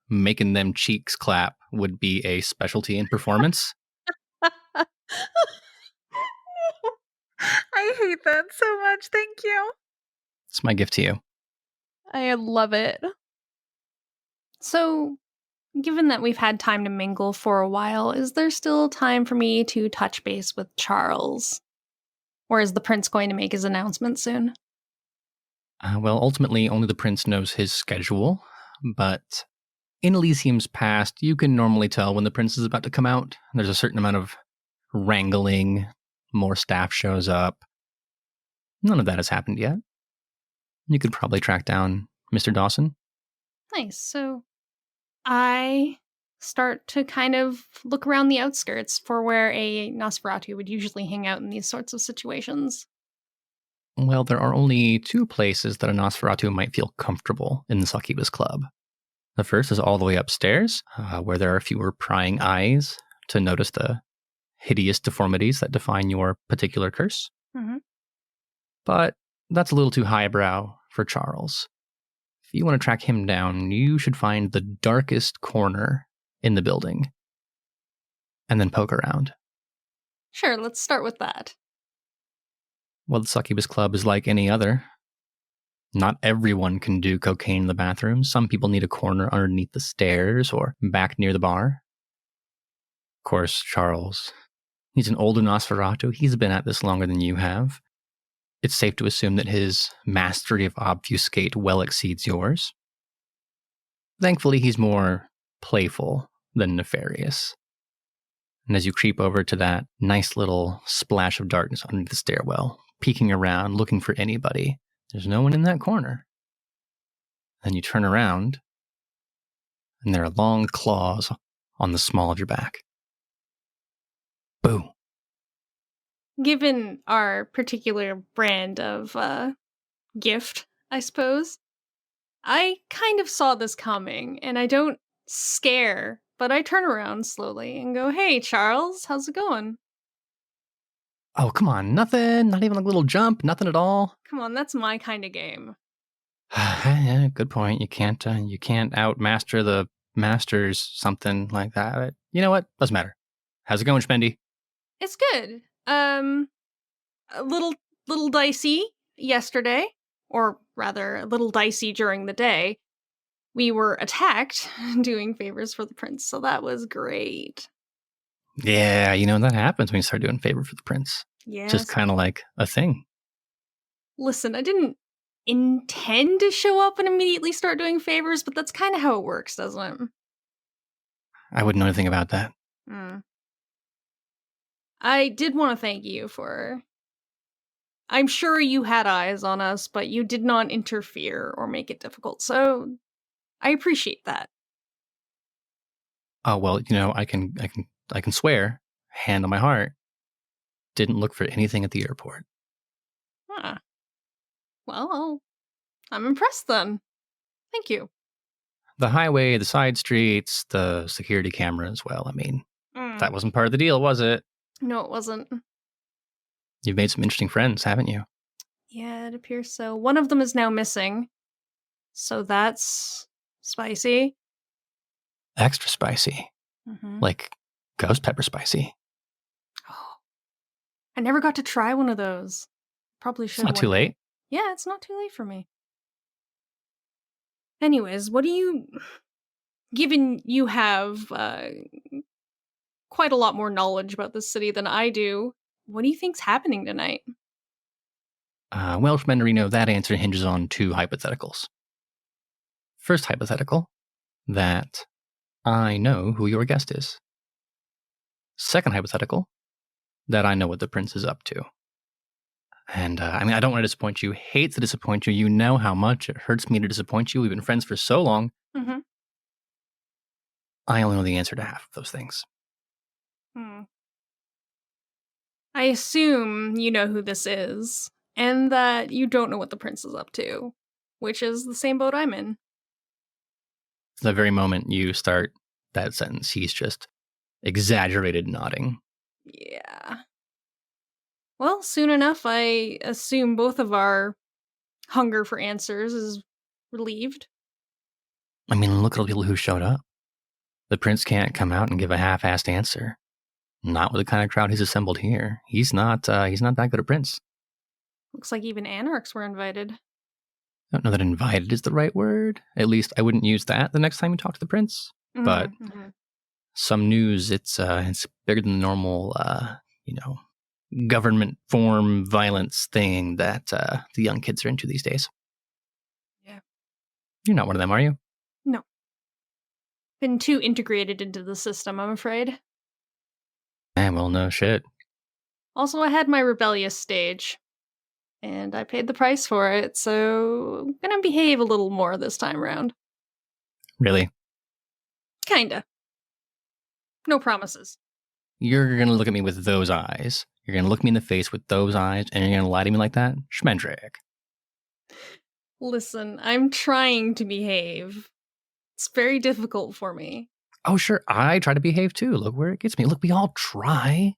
making them cheeks clap would be a specialty in performance. I hate that so much. Thank you. It's my gift to you. I love it. So, given that we've had time to mingle for a while, is there still time for me to touch base with Charles? Or is the prince going to make his announcement soon? Well, ultimately, only the prince knows his schedule, but in Elysium's past, you can normally tell when the prince is about to come out. There's a certain amount of wrangling, more staff shows up. None of that has happened yet. You could probably track down Mr. Dawson. Nice. So I start to kind of look around the outskirts for where a Nosferatu would usually hang out in these sorts of situations. Well, there are only two places that a Nosferatu might feel comfortable in the Succubus Club. The first is all the way upstairs, where there are fewer prying eyes to notice the hideous deformities that define your particular curse. Mm-hmm. But that's a little too highbrow for Charles. If you want to track him down, you should find the darkest corner in the building and then poke around. Sure, let's start with that. Well, the Succubus Club is like any other. Not everyone can do cocaine in the bathroom. Some people need a corner underneath the stairs or back near the bar. Of course, Charles, he's an older Nosferatu. He's been at this longer than you have. It's safe to assume that his mastery of obfuscate well exceeds yours. Thankfully, he's more playful than nefarious. And as you creep over to that nice little splash of darkness underneath the stairwell, peeking around, looking for anybody, there's no one in that corner. Then you turn around, and there are long claws on the small of your back. Boo. Given our particular brand of gift, I suppose, I kind of saw this coming, and I don't scare, but I turn around slowly and go, "Hey, Charles, how's it going?" Oh, come on, nothing, not even a little jump, nothing at all. Come on, that's my kind of game. Yeah, good point. You can't outmaster the masters, something like that. You know what? Doesn't matter. How's it going, Spendy? It's good. A little dicey yesterday, or rather, a little dicey during the day. We were attacked doing favors for the prince, so that was great. Yeah, that happens when you start doing favor for the prince. Yeah. Just kind of like a thing. Listen, I didn't intend to show up and immediately start doing favors, but that's kind of how it works, doesn't it? I wouldn't know anything about that. I did want to thank you for... I'm sure you had eyes on us, but you did not interfere or make it difficult, so I appreciate that. Oh, well, I can swear, hand on my heart, didn't look for anything at the airport. Huh. Well, I'm impressed then. Thank you. The highway, the side streets, the security camera as well. I mean, that wasn't part of the deal, was it? No, it wasn't. You've made some interesting friends, haven't you? Yeah, it appears so. One of them is now missing. So that's spicy. Extra spicy. Mm-hmm. Like ghost pepper spicy. Oh, I never got to try one of those. Probably should. It's not too late. Yeah, it's not too late for me. Anyways, what do you... Given you have quite a lot more knowledge about this city than I do, what do you think's happening tonight? Well, Menderino, that answer hinges on two hypotheticals. First hypothetical, that I know who your guest is. Second hypothetical, that I know what the prince is up to. And, I don't want to disappoint you. Hate to disappoint you. You know how much it hurts me to disappoint you. We've been friends for so long. Mm-hmm. I only know the answer to half of those things. I assume you know who this is, and that you don't know what the prince is up to, which is the same boat I'm in. The very moment you start that sentence, he's just exaggerated nodding. Yeah. Well, soon enough, I assume both of our hunger for answers is relieved. I mean, look at the people who showed up. The prince can't come out and give a half-assed answer. Not with the kind of crowd he's assembled here. He's not that good a prince. Looks like even Anarchs were invited. I don't know that invited is the right word. At least I wouldn't use that the next time you talk to the prince. But some news, it's bigger than the normal, government form violence thing that the young kids are into these days. Yeah. You're not one of them, are you? No. Been too integrated into the system, I'm afraid. Well, no shit. Also, I had my rebellious stage. And I paid the price for it, so I'm gonna behave a little more this time around. Really? Kinda. No promises. You're gonna look at me with those eyes. You're gonna look me in the face with those eyes, and you're gonna lie to me like that? Schmendrick. Listen, I'm trying to behave. It's very difficult for me. Oh, sure, I try to behave too. Look where it gets me. Look, we all try.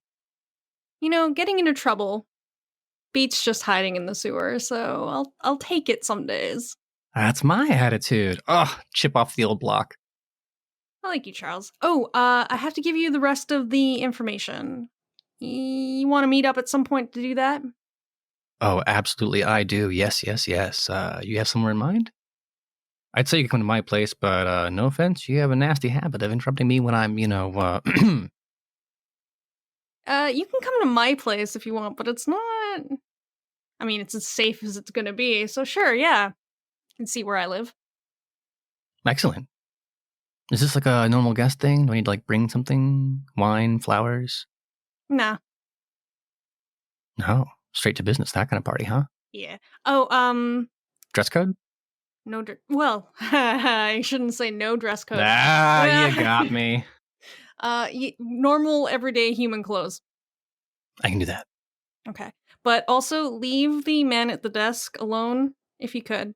You know, getting into trouble beats just hiding in the sewer, so I'll take it some days. That's my attitude. Ugh, chip off the old block. I like you, Charles. Oh, I have to give you the rest of the information. You want to meet up at some point to do that? Oh, absolutely, I do. Yes. You have somewhere in mind? I'd say you can come to my place, but no offense, you have a nasty habit of interrupting me when I'm, You can come to my place if you want, but it's not... I mean, it's as safe as it's gonna be, so sure, yeah. You can see where I live. Excellent. Is this like a normal guest thing? Do I need to bring something? Wine, flowers? Nah. No, straight to business, that kind of party, huh? Yeah. Oh, Dress code? no well, I shouldn't say no dress code. Ah, you got me. Normal, everyday human clothes. I can do that. Okay. But also, leave the man at the desk alone, if you could.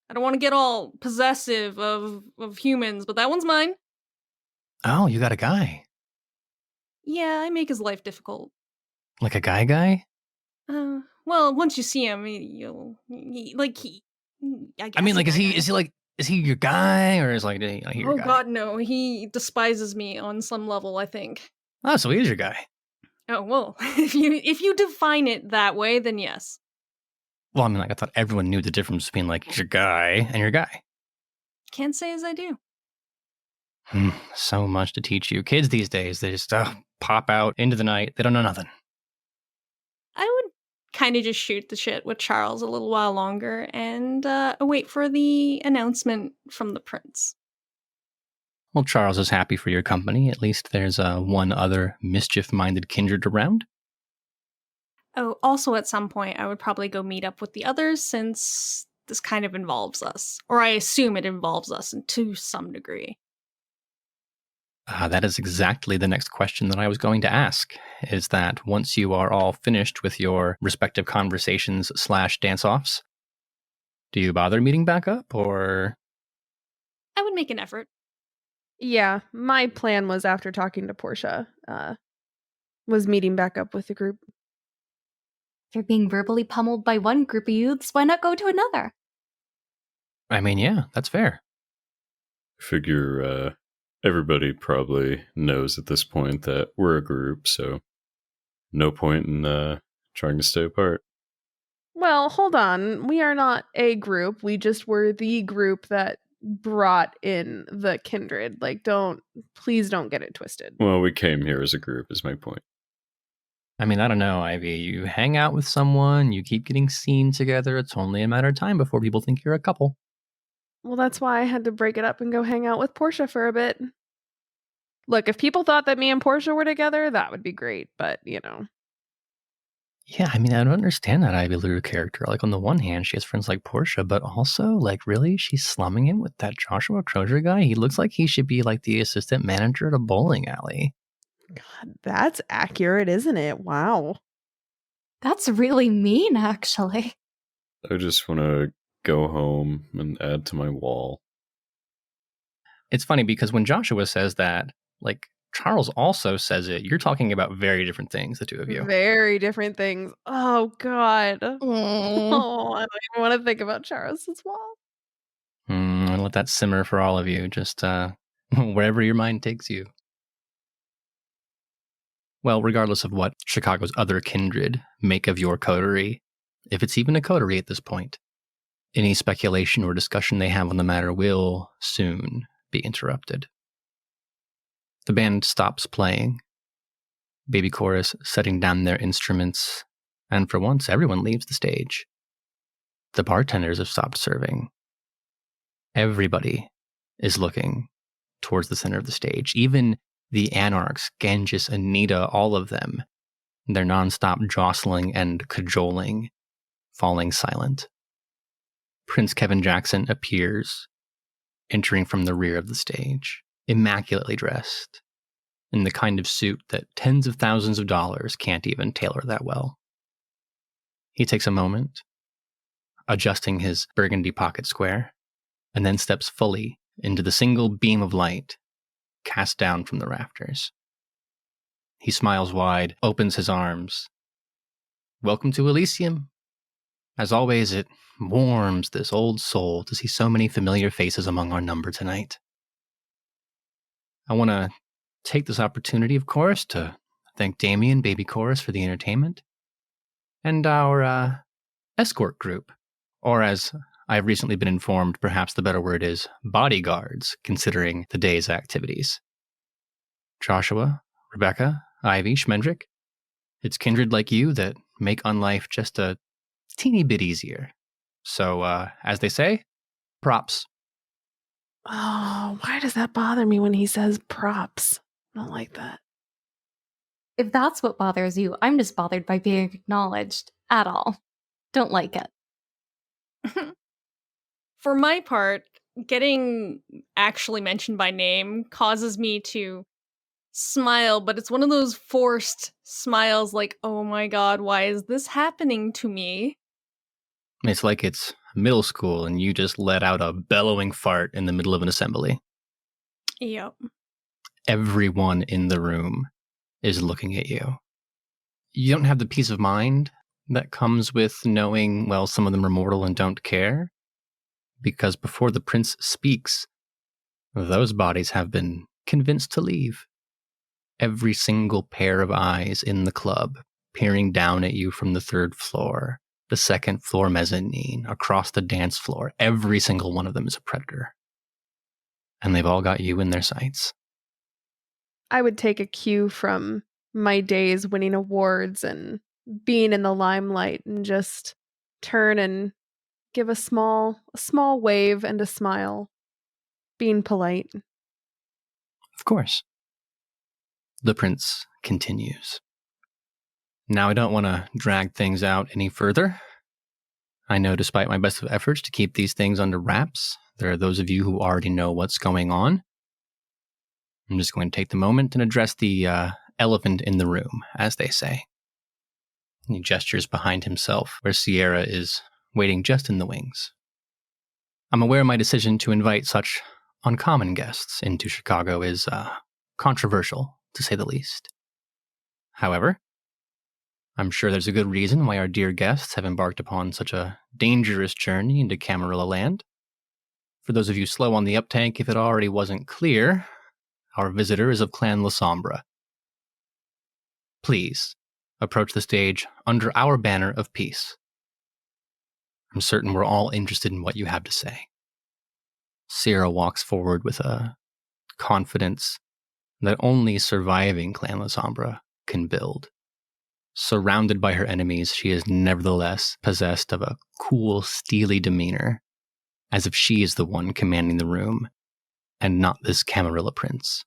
I don't want to get all possessive of humans, but that one's mine. Oh, you got a guy. Yeah, I make his life difficult. Like a guy? Well, once you see him, I guess. I mean, is he your guy, or is your guy? Oh god, no. He despises me on some level, I think. Oh, so he is your guy. Oh, well, if you define it that way, then yes. Well, I mean, I thought everyone knew the difference between your guy and your guy. Can't say as I do. So much to teach you. Kids these days, they just pop out into the night. They don't know nothing. I would kind of just shoot the shit with Charles a little while longer and wait for the announcement from the prince. Well, Charles is happy for your company. At least there's one other mischief-minded kindred around. Oh, also at some point, I would probably go meet up with the others since this kind of involves us. Or I assume it involves us to some degree. That is exactly the next question that I was going to ask, is that once you are all finished with your respective conversations / dance-offs, do you bother meeting back up, or...? I would make an effort. Yeah, my plan was after talking to Portia, was meeting back up with the group. If you're being verbally pummeled by one group of youths, why not go to another? I mean, yeah, that's fair. Figure everybody probably knows at this point that we're a group, so no point in trying to stay apart. Well, hold on. We are not a group. We just were the group that brought in the Kindred. Please don't get it twisted. Well, we came here as a group, is my point. I mean, I don't know, Ivy. You hang out with someone, you keep getting seen together. It's only a matter of time before people think you're a couple. Well, that's why I had to break it up and go hang out with Portia for a bit. Look, if people thought that me and Portia were together, that would be great, but, Yeah, I mean, I don't understand that Ivy Lou character. On the one hand, she has friends like Portia, but also, really, she's slumming it with that Joshua Crozier guy. He looks like he should be, the assistant manager at a bowling alley. God, that's accurate, isn't it? Wow. That's really mean, actually. I just want to go home and add to my wall. It's funny because when Joshua says that, like, Charles also says it. You're talking about very different things, the two of you. Very different things. Oh, God. Oh, I don't even want to think about Charles as well. I'll let that simmer for all of you, just wherever your mind takes you. Well, regardless of what Chicago's other kindred make of your coterie, if it's even a coterie at this point, any speculation or discussion they have on the matter will soon be interrupted. The band stops playing, baby chorus setting down their instruments, and for once everyone leaves the stage. The bartenders have stopped serving. Everybody is looking towards the center of the stage. Even the Anarchs, Genghis, Anita, all of them, their nonstop jostling and cajoling, falling silent. Prince Kevin Jackson appears, entering from the rear of the stage, immaculately dressed, in the kind of suit that tens of thousands of dollars can't even tailor that well. He takes a moment, adjusting his burgundy pocket square, and then steps fully into the single beam of light cast down from the rafters. He smiles wide, opens his arms. Welcome to Elysium. As always, it warms this old soul to see so many familiar faces among our number tonight. I want to take this opportunity, of course, to thank Damien, Baby Chorus, for the entertainment, and our escort group, or as I've recently been informed, perhaps the better word is bodyguards, considering the day's activities. Joshua, Rebecca, Ivy, Schmendrick, it's kindred like you that make unlife just a teeny bit easier. So, as they say, props. Oh, why does that bother me when he says props? I don't like that. If that's what bothers you, I'm just bothered by being acknowledged at all. Don't like it. For my part, getting actually mentioned by name causes me to smile, but it's one of those forced smiles like, oh my god, why is this happening to me? It's like it's middle school and you just let out a bellowing fart in the middle of an assembly. Yep. Everyone in the room is looking at you. You don't have the peace of mind that comes with knowing, well, some of them are mortal and don't care, because before the prince speaks, those bodies have been convinced to leave. Every single pair of eyes in the club peering down at you from the third floor, the second floor mezzanine, across the dance floor, every single one of them is a predator. And they've all got you in their sights. I would take a cue from my days winning awards and being in the limelight and just turn and give a small wave and a smile, being polite. Of course. The prince continues. Now, I don't want to drag things out any further. I know despite my best of efforts to keep these things under wraps, there are those of you who already know what's going on. I'm just going to take the moment and address the elephant in the room, as they say. He gestures behind himself, where Sierra is waiting just in the wings. I'm aware my decision to invite such uncommon guests into Chicago is controversial, to say the least. However, I'm sure there's a good reason why our dear guests have embarked upon such a dangerous journey into Camarilla land. For those of you slow on the uptake, if it already wasn't clear, our visitor is of Clan Lasombra. Please, approach the stage under our banner of peace. I'm certain we're all interested in what you have to say. Sierra walks forward with a confidence that only surviving Clan Lasombra can build. Surrounded by her enemies, she is nevertheless possessed of a cool, steely demeanor, as if she is the one commanding the room, and not this Camarilla prince.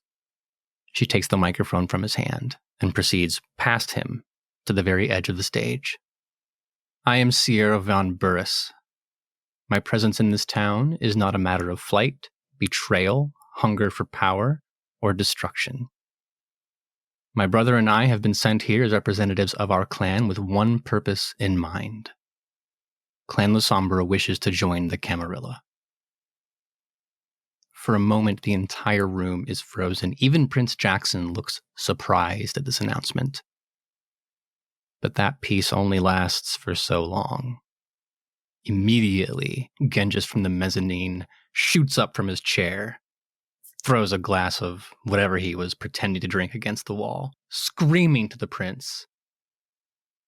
She takes the microphone from his hand and proceeds past him to the very edge of the stage. I am Sierra von Burris. My presence in this town is not a matter of flight, betrayal, hunger for power, or destruction. My brother and I have been sent here as representatives of our clan with one purpose in mind. Clan Lasombra wishes to join the Camarilla. For a moment, the entire room is frozen. Even Prince Jackson looks surprised at this announcement. But that peace only lasts for so long. Immediately, Genghis from the mezzanine shoots up from his chair, throws a glass of whatever he was pretending to drink against the wall, screaming to the prince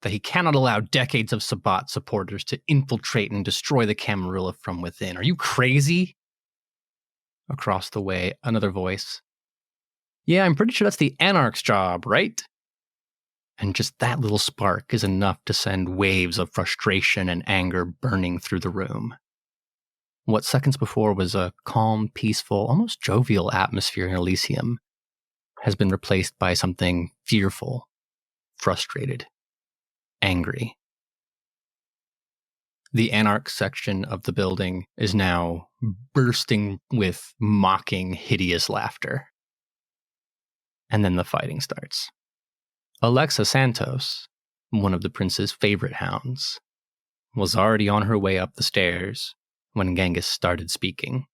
that he cannot allow decades of Sabbat supporters to infiltrate and destroy the Camarilla from within. Are you crazy? Across the way, another voice. Yeah, I'm pretty sure that's the Anarch's job, right? And just that little spark is enough to send waves of frustration and anger burning through the room. What seconds before was a calm, peaceful, almost jovial atmosphere in Elysium has been replaced by something fearful, frustrated, angry. The Anarch section of the building is now bursting with mocking, hideous laughter. And then the fighting starts. Alexa Santos, one of the prince's favorite hounds, was already on her way up the stairs when Genghis started speaking.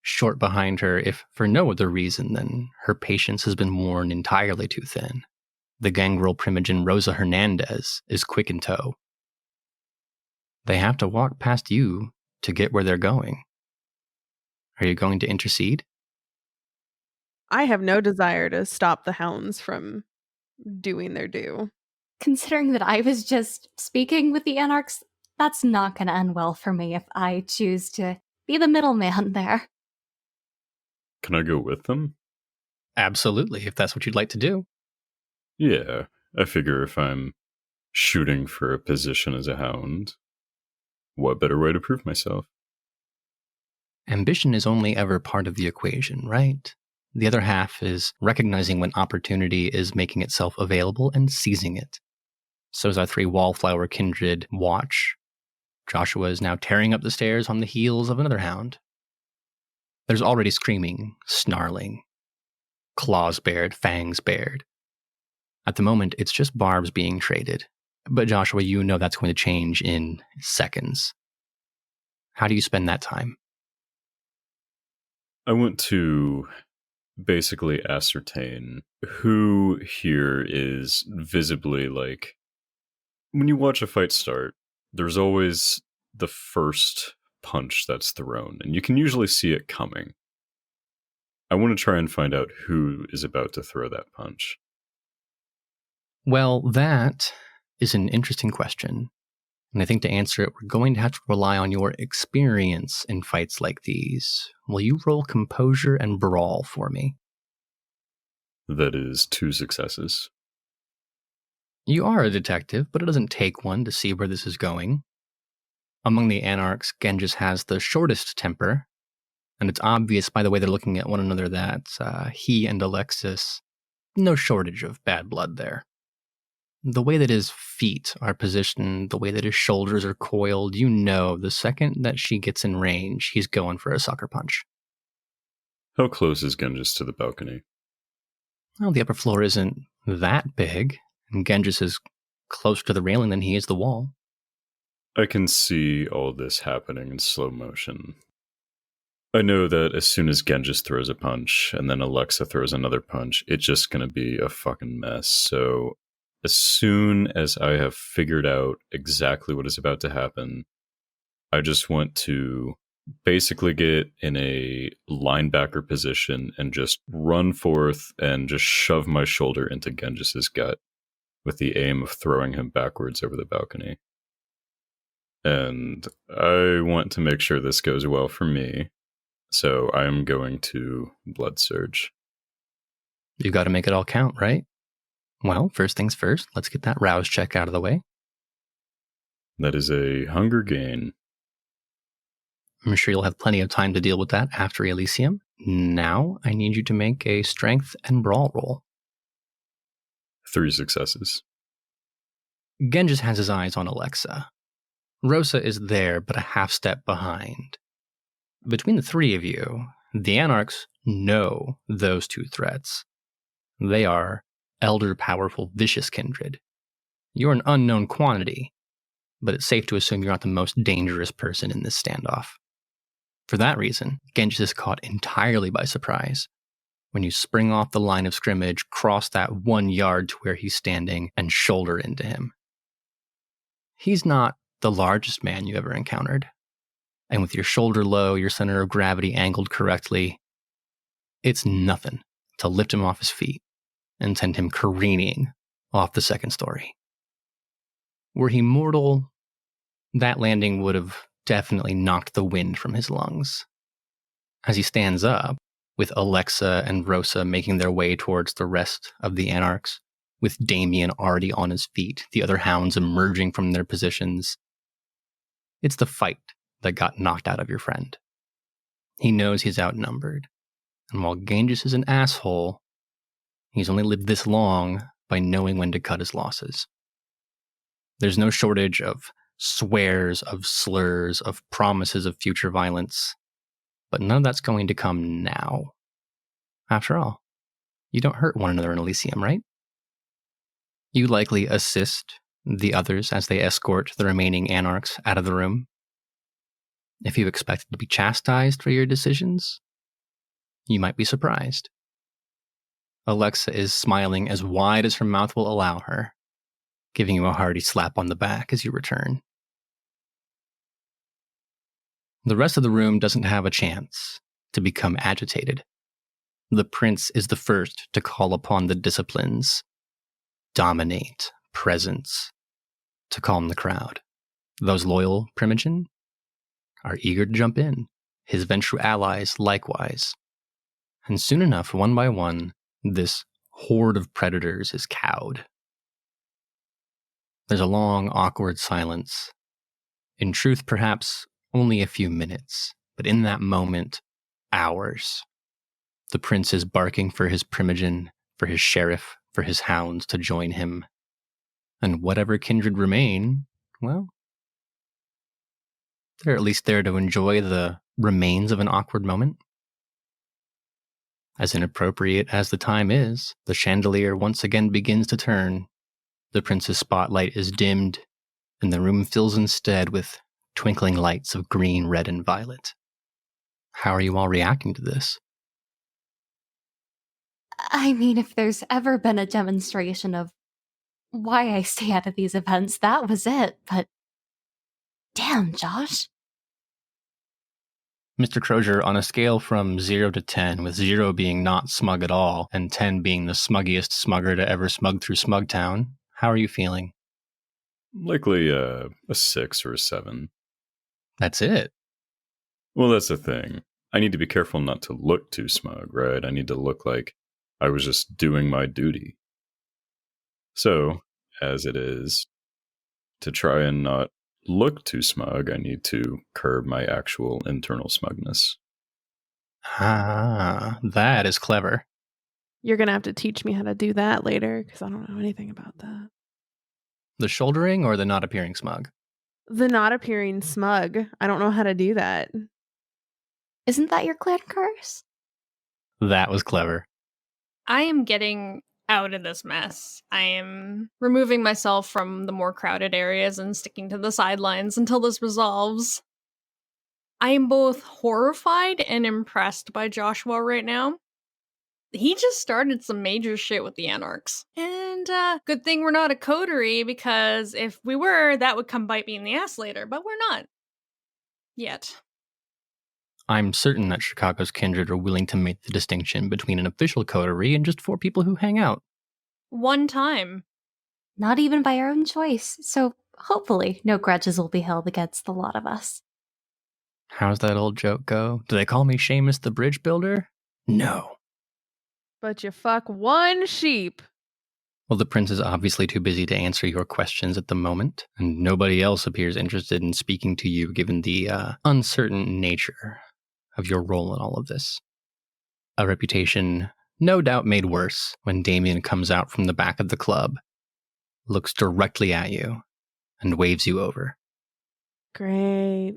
Short behind her, if for no other reason than her patience has been worn entirely too thin, the gangrel primogen Rosa Hernandez is quick in tow. They have to walk past you to get where they're going. Are you going to intercede? I have no desire to stop the hounds from doing their due. Considering that I was just speaking with the Anarchs, that's not going to end well for me if I choose to be the middleman there. Can I go with them? Absolutely, if that's what you'd like to do. Yeah, I figure if I'm shooting for a position as a hound, what better way to prove myself? Ambition is only ever part of the equation, right? The other half is recognizing when opportunity is making itself available and seizing it. So as our three wallflower kindred watch, Joshua is now tearing up the stairs on the heels of another hound. There's already screaming, snarling, claws bared, fangs bared. At the moment, it's just barbs being traded. But Joshua, you know that's going to change in seconds. How do you spend that time? I want to basically ascertain who here is visibly like... When you watch a fight start, there's always the first punch that's thrown, and you can usually see it coming. I want to try and find out who is about to throw that punch. Well, that is an interesting question. And I think to answer it, we're going to have to rely on your experience in fights like these. Will you roll composure and brawl for me? That is 2 successes. You are a detective, but it doesn't take one to see where this is going. Among the Anarchs, Genghis has the shortest temper, and it's obvious by the way they're looking at one another that he and Alexis, no shortage of bad blood there. The way that his feet are positioned, the way that his shoulders are coiled, you know the second that she gets in range, he's going for a sucker punch. How close is Genghis to the balcony? Well, the upper floor isn't that big, and Genghis is closer to the railing than he is the wall. I can see all this happening in slow motion. I know that as soon as Genghis throws a punch, and then Alexa throws another punch, it's just going to be a fucking mess. So as soon as I have figured out exactly what is about to happen, I just want to basically get in a linebacker position and just run forth and just shove my shoulder into Genghis's gut with the aim of throwing him backwards over the balcony. And I want to make sure this goes well for me, so I'm going to Blood Surge. You got to make it all count, right? Well, first things first, let's get that rouse check out of the way. That is a hunger gain. I'm sure you'll have plenty of time to deal with that after Elysium. Now, I need you to make a strength and brawl roll. 3 successes. Genghis has his eyes on Alexa. Rosa is there, but a half step behind. Between the three of you, the Anarchs know those 2 threats. They are elder, powerful, vicious kindred. You're an unknown quantity, but it's safe to assume you're not the most dangerous person in this standoff. For that reason, Genghis is caught entirely by surprise when you spring off the line of scrimmage, cross that 1 yard to where he's standing, and shoulder into him. He's not the largest man you ever encountered, and with your shoulder low, your center of gravity angled correctly, it's nothing to lift him off his feet and send him careening off the second story. Were he mortal, that landing would have definitely knocked the wind from his lungs. As he stands up, with Alexa and Rosa making their way towards the rest of the Anarchs, with Damien already on his feet, the other hounds emerging from their positions, it's the fight that got knocked out of your friend. He knows he's outnumbered, and while Genghis is an asshole, he's only lived this long by knowing when to cut his losses. There's no shortage of swears, of slurs, of promises of future violence, but none of that's going to come now. After all, you don't hurt one another in Elysium, right? You likely assist the others as they escort the remaining Anarchs out of the room. If you expected to be chastised for your decisions, you might be surprised. Alexa is smiling as wide as her mouth will allow her, giving you a hearty slap on the back as you return. The rest of the room doesn't have a chance to become agitated. The prince is the first to call upon the disciplines, dominate, presence, to calm the crowd. Those loyal Primogen are eager to jump in, his Ventru allies likewise. And soon enough, one by one, this horde of predators is cowed. There's a long, awkward silence. In truth, perhaps only a few minutes, but in that moment, hours. The prince is barking for his Primogen, for his sheriff, for his hounds to join him. And whatever kindred remain, well, they're at least there to enjoy the remains of an awkward moment. As inappropriate as the time is, the chandelier once again begins to turn. The prince's spotlight is dimmed, and the room fills instead with twinkling lights of green, red, and violet. How are you all reacting to this? I mean, if there's ever been a demonstration of why I stay out of these events, that was it, but damn, Josh. Mr. Crozier, on a scale from 0 to 10, with 0 being not smug at all, and 10 being the smuggiest smugger to ever smug through Smugtown, how are you feeling? Likely a 6 or a 7. That's it. Well, that's the thing. I need to be careful not to look too smug, right? I need to look like I was just doing my duty. So, as it is, to try and not look too smug, I need to curb my actual internal smugness. Ah, that is clever. You're going to have to teach me how to do that later, because I don't know anything about that. The shouldering or the not appearing smug? The not appearing smug. I don't know how to do that. Isn't that your clan curse? That was clever. I am getting out of this mess. I am removing myself from the more crowded areas and sticking to the sidelines until this resolves. I am both horrified and impressed by Joshua right now. He just started some major shit with the Anarchs. And good thing we're not a coterie, because if we were, that would come bite me in the ass later, but we're not. Yet. I'm certain that Chicago's Kindred are willing to make the distinction between an official coterie and just 4 people who hang out. One time. Not even by our own choice, so hopefully no grudges will be held against the lot of us. How's that old joke go? Do they call me Seamus the Bridge Builder? No. But you fuck one sheep. Well, the prince is obviously too busy to answer your questions at the moment, and nobody else appears interested in speaking to you given the uncertain nature of your role in all of this. A reputation no doubt made worse when Damien comes out from the back of the club, looks directly at you, and waves you over. Great.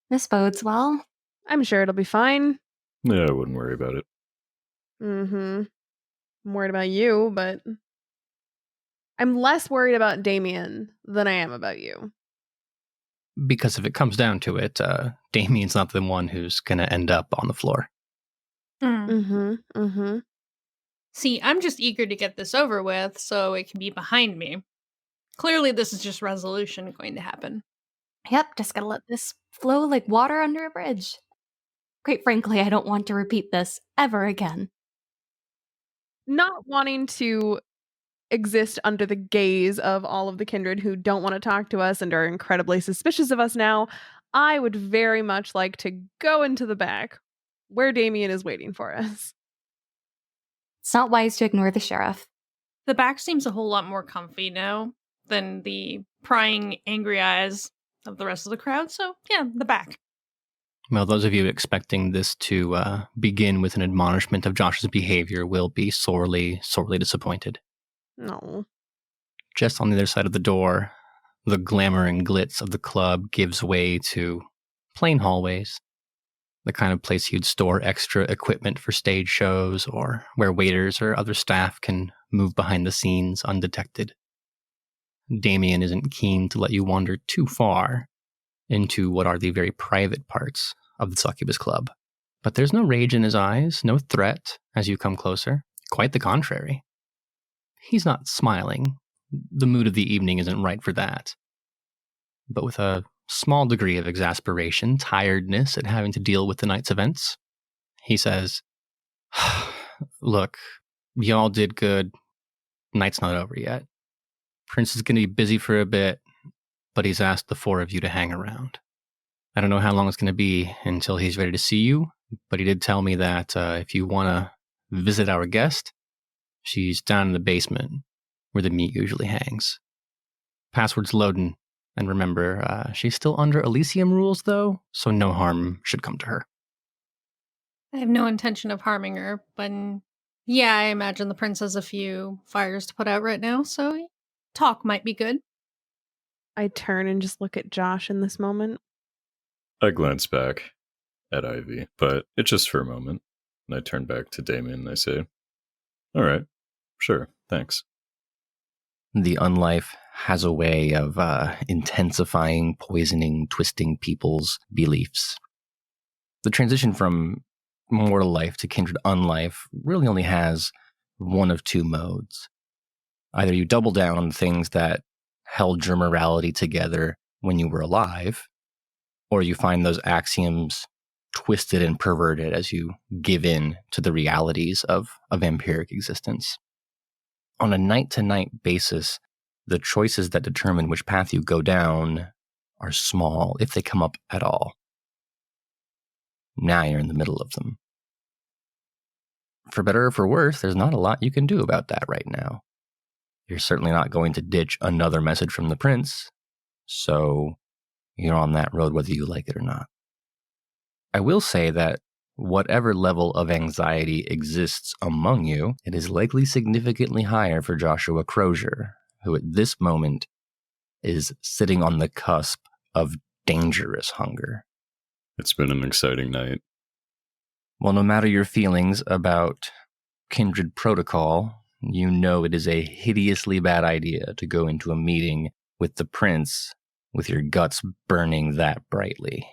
This bodes well. I'm sure it'll be fine. Yeah, I wouldn't worry about it. Mm-hmm. I'm worried about you, but I'm less worried about Damien than I am about you. Because if it comes down to it, Damien's not the one who's going to end up on the floor. See, I'm just eager to get this over with so it can be behind me. Clearly, this is just resolution going to happen. Yep, just gotta let this flow like water under a bridge. Quite frankly, I don't want to repeat this ever again. Not wanting to exist under the gaze of all of the kindred who don't want to talk to us and are incredibly suspicious of us now, I would very much like to go into the back where Damien is waiting for us. It's not wise to ignore the sheriff. The back seems a whole lot more comfy now than the prying, angry eyes of the rest of the crowd. So, yeah, the back. Well, those of you expecting this to begin with an admonishment of Josh's behavior will be sorely, sorely disappointed. No. Just on the other side of the door, the glamour and glitz of the club gives way to plain hallways. The kind of place you'd store extra equipment for stage shows or where waiters or other staff can move behind the scenes undetected. Damien isn't keen to let you wander too far into what are the very private parts of the Succubus Club. But there's no rage in his eyes, no threat as you come closer. Quite the contrary. He's not smiling. The mood of the evening isn't right for that. But with a small degree of exasperation, tiredness at having to deal with the night's events, he says, "Look, y'all did good. Night's not over yet. Prince is going to be busy for a bit, but he's asked the four of you to hang around. I don't know how long it's going to be until he's ready to see you, but he did tell me that if you want to visit our guest, she's down in the basement where the meat usually hangs. Password's loading. And remember, she's still under Elysium rules, though, so no harm should come to her." I have no intention of harming her, but yeah, I imagine the prince has a few fires to put out right now, so talk might be good. I turn and just look at Josh in this moment. I glance back at Ivy, but it's just for a moment. And I turn back to Damien and I say, "All right, sure, thanks." The unlife has a way of intensifying, poisoning, twisting people's beliefs. The transition from mortal life to kindred unlife really only has one of two modes. Either you double down on the things that held your morality together when you were alive, or you find those axioms twisted and perverted as you give in to the realities of vampiric existence. On a night-to-night basis, the choices that determine which path you go down are small, if they come up at all. Now you're in the middle of them. For better or for worse, there's not a lot you can do about that right now. You're certainly not going to ditch another message from the prince, so you're on that road whether you like it or not. I will say that whatever level of anxiety exists among you, it is likely significantly higher for Joshua Crozier, who at this moment is sitting on the cusp of dangerous hunger. It's been an exciting night. Well, no matter your feelings about Kindred protocol, you know it is a hideously bad idea to go into a meeting with the prince with your guts burning that brightly.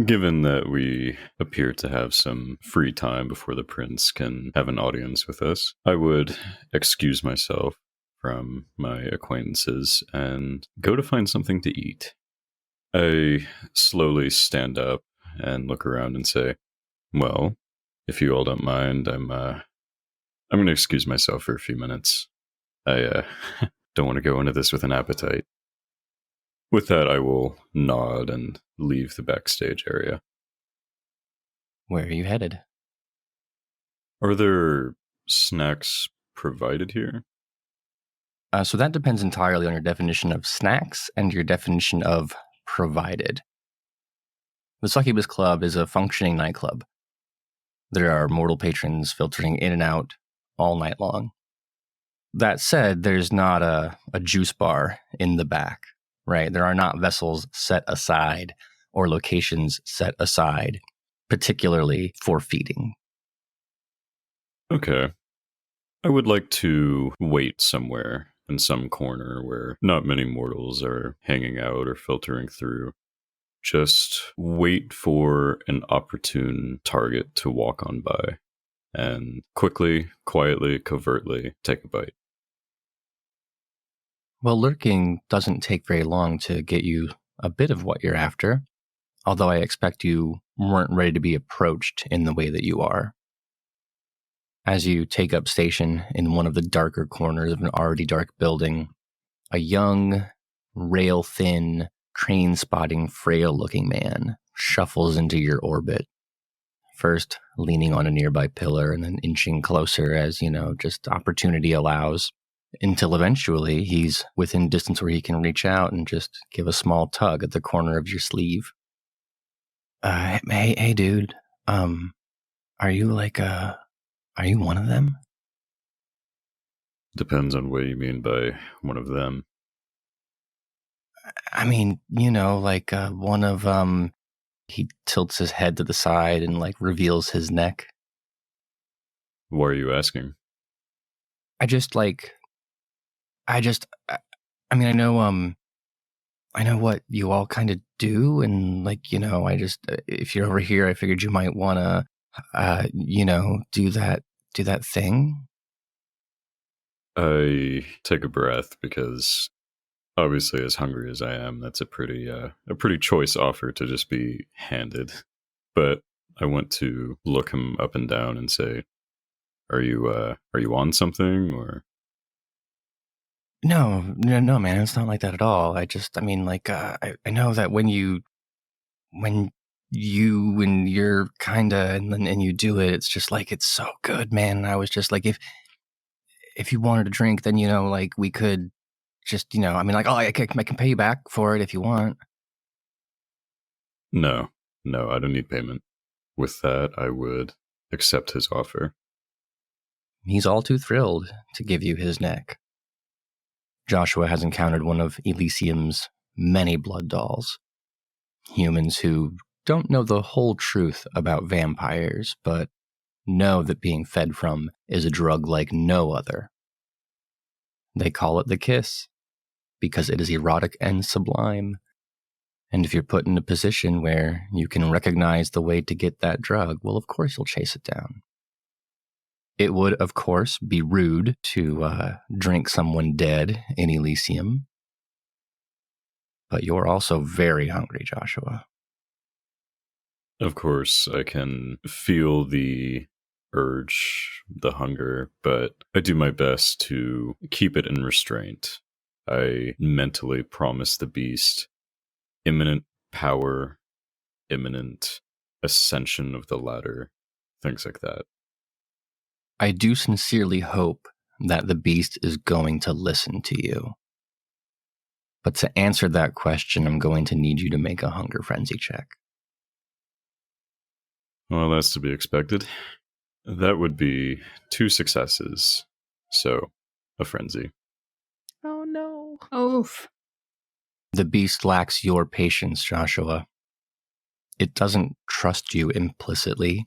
Given that we appear to have some free time before the prince can have an audience with us, I would excuse myself from my acquaintances and go to find something to eat. I slowly stand up and look around and say, "Well, if you all don't mind, I'm going to excuse myself for a few minutes. I don't want to go into this with an appetite." With that, I will nod and leave the backstage area. Where are you headed? Are there snacks provided here? So that depends entirely on your definition of snacks and your definition of provided. The Succubus Club is a functioning nightclub. There are mortal patrons filtering in and out all night long. That said, there's not a juice bar in the back, right? There are not vessels set aside or locations set aside, particularly for feeding. Okay. I would like to wait somewhere in some corner where not many mortals are hanging out or filtering through. Just wait for an opportune target to walk on by and quickly, quietly, covertly take a bite. Well, lurking doesn't take very long to get you a bit of what you're after, although I expect you weren't ready to be approached in the way that you are. As you take up station in one of the darker corners of an already dark building, a young, rail-thin, crane-spotting, frail-looking man shuffles into your orbit, first leaning on a nearby pillar and then inching closer as, just opportunity allows, until eventually he's within distance where he can reach out and just give a small tug at the corner of your sleeve. Hey, dude, are you one of them? Depends on what you mean by one of them. I mean, one of, he tilts his head to the side and, reveals his neck. Why are you asking? I know what you all kind of do, and, if you're over here, I figured you might want to, do that thing. I take a breath because obviously, as hungry as I am, that's a pretty choice offer to just be handed. But I want to look him up and down and say, "Are you on something?" Or No, man, it's not like that at all. I know that when you and you're kinda and you do it, it's just it's so good, man. And I was just if you wanted a drink, then we could just I can pay you back for it if you want. No, I don't need payment. With that, I would accept his offer. He's all too thrilled to give you his neck. Joshua has encountered one of Elysium's many blood dolls. Humans who don't know the whole truth about vampires, but know that being fed from is a drug like no other. They call it the kiss, because it is erotic and sublime. And if you're put in a position where you can recognize the way to get that drug, well, of course you'll chase it down. It would, of course, be rude to drink someone dead in Elysium. But you're also very hungry, Joshua. Of course, I can feel the urge, the hunger, but I do my best to keep it in restraint. I mentally promise the beast imminent power, imminent ascension of the ladder, things like that. I do sincerely hope that the beast is going to listen to you. But to answer that question, I'm going to need you to make a hunger frenzy check. Well, that's to be expected. That would be 2 successes. So, a frenzy. Oh no. Oof. The beast lacks your patience, Joshua. It doesn't trust you implicitly.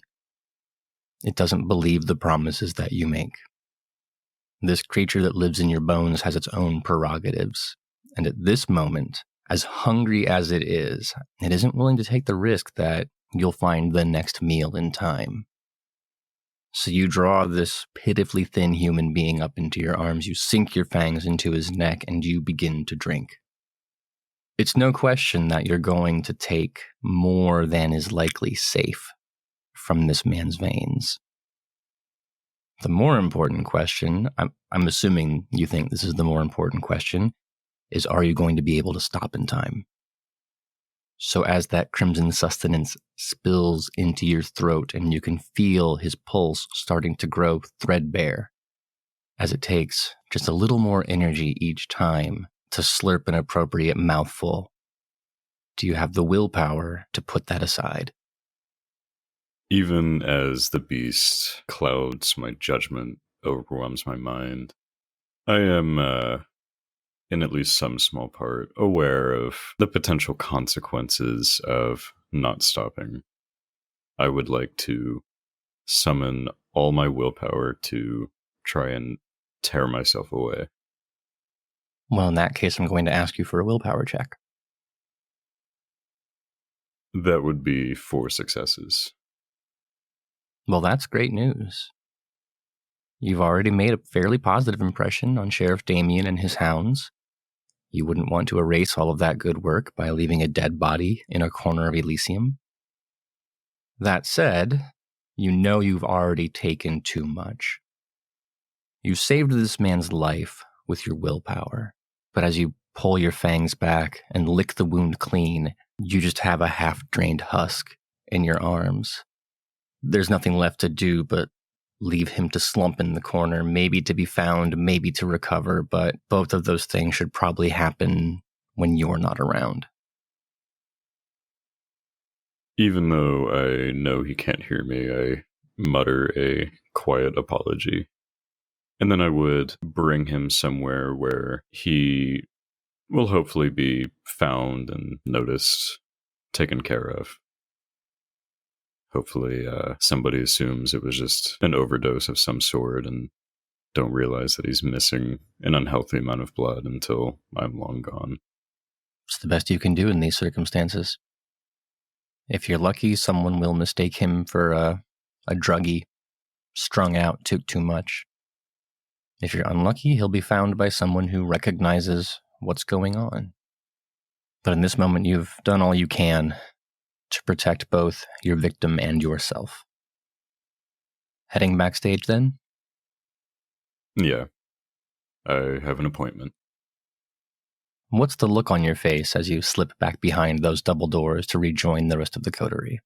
It doesn't believe the promises that you make. This creature that lives in your bones has its own prerogatives. And at this moment, as hungry as it isn't willing to take the risk that you'll find the next meal in time. So you draw this pitifully thin human being up into your arms, you sink your fangs into his neck, and you begin to drink. It's no question that you're going to take more than is likely safe from this man's veins. The more important question, I'm assuming you think this is the more important question, is are you going to be able to stop in time? So as that crimson sustenance spills into your throat and you can feel his pulse starting to grow threadbare as it takes just a little more energy each time to slurp an appropriate mouthful, do you have the willpower to put that aside? Even as the beast clouds my judgment, overwhelms my mind, I am, in at least some small part, aware of the potential consequences of not stopping. I would like to summon all my willpower to try and tear myself away. Well, in that case, I'm going to ask you for a willpower check. That would be 4 successes. Well, that's great news. You've already made a fairly positive impression on Sheriff Damien and his hounds. You wouldn't want to erase all of that good work by leaving a dead body in a corner of Elysium. That said, you know you've already taken too much. You saved this man's life with your willpower, but as you pull your fangs back and lick the wound clean, you just have a half-drained husk in your arms. There's nothing left to do but leave him to slump in the corner, maybe to be found, maybe to recover, but both of those things should probably happen when you're not around. Even though I know he can't hear me, I mutter a quiet apology. And then I would bring him somewhere where he will hopefully be found and noticed, taken care of. Hopefully somebody assumes it was just an overdose of some sort and don't realize that he's missing an unhealthy amount of blood until I'm long gone. It's the best you can do in these circumstances. If you're lucky, someone will mistake him for a druggie, strung out, took too much. If you're unlucky, he'll be found by someone who recognizes what's going on. But in this moment, you've done all you can to protect both your victim and yourself. Heading backstage then? Yeah, I have an appointment. What's the look on your face as you slip back behind those double doors to rejoin the rest of the coterie?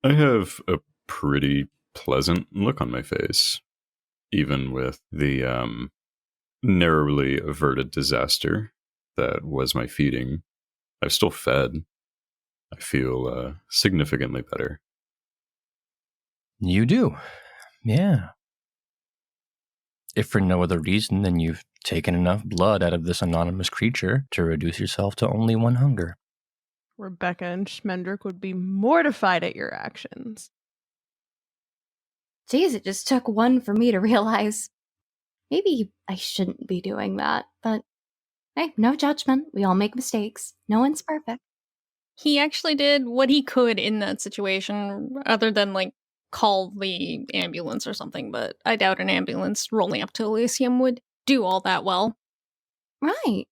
I have a pretty pleasant look on my face, even with the narrowly averted disaster that was my feeding. I've still fed. I feel significantly better. You do, yeah. If for no other reason than you've taken enough blood out of this anonymous creature to reduce yourself to only one hunger. Rebecca and Schmendrick would be mortified at your actions. Geez, it just took one for me to realize maybe I shouldn't be doing that, but hey, no judgment. We all make mistakes. No one's perfect. He actually did what he could in that situation, other than, like, call the ambulance or something, but I doubt an ambulance rolling up to Elysium would do all that well. Right.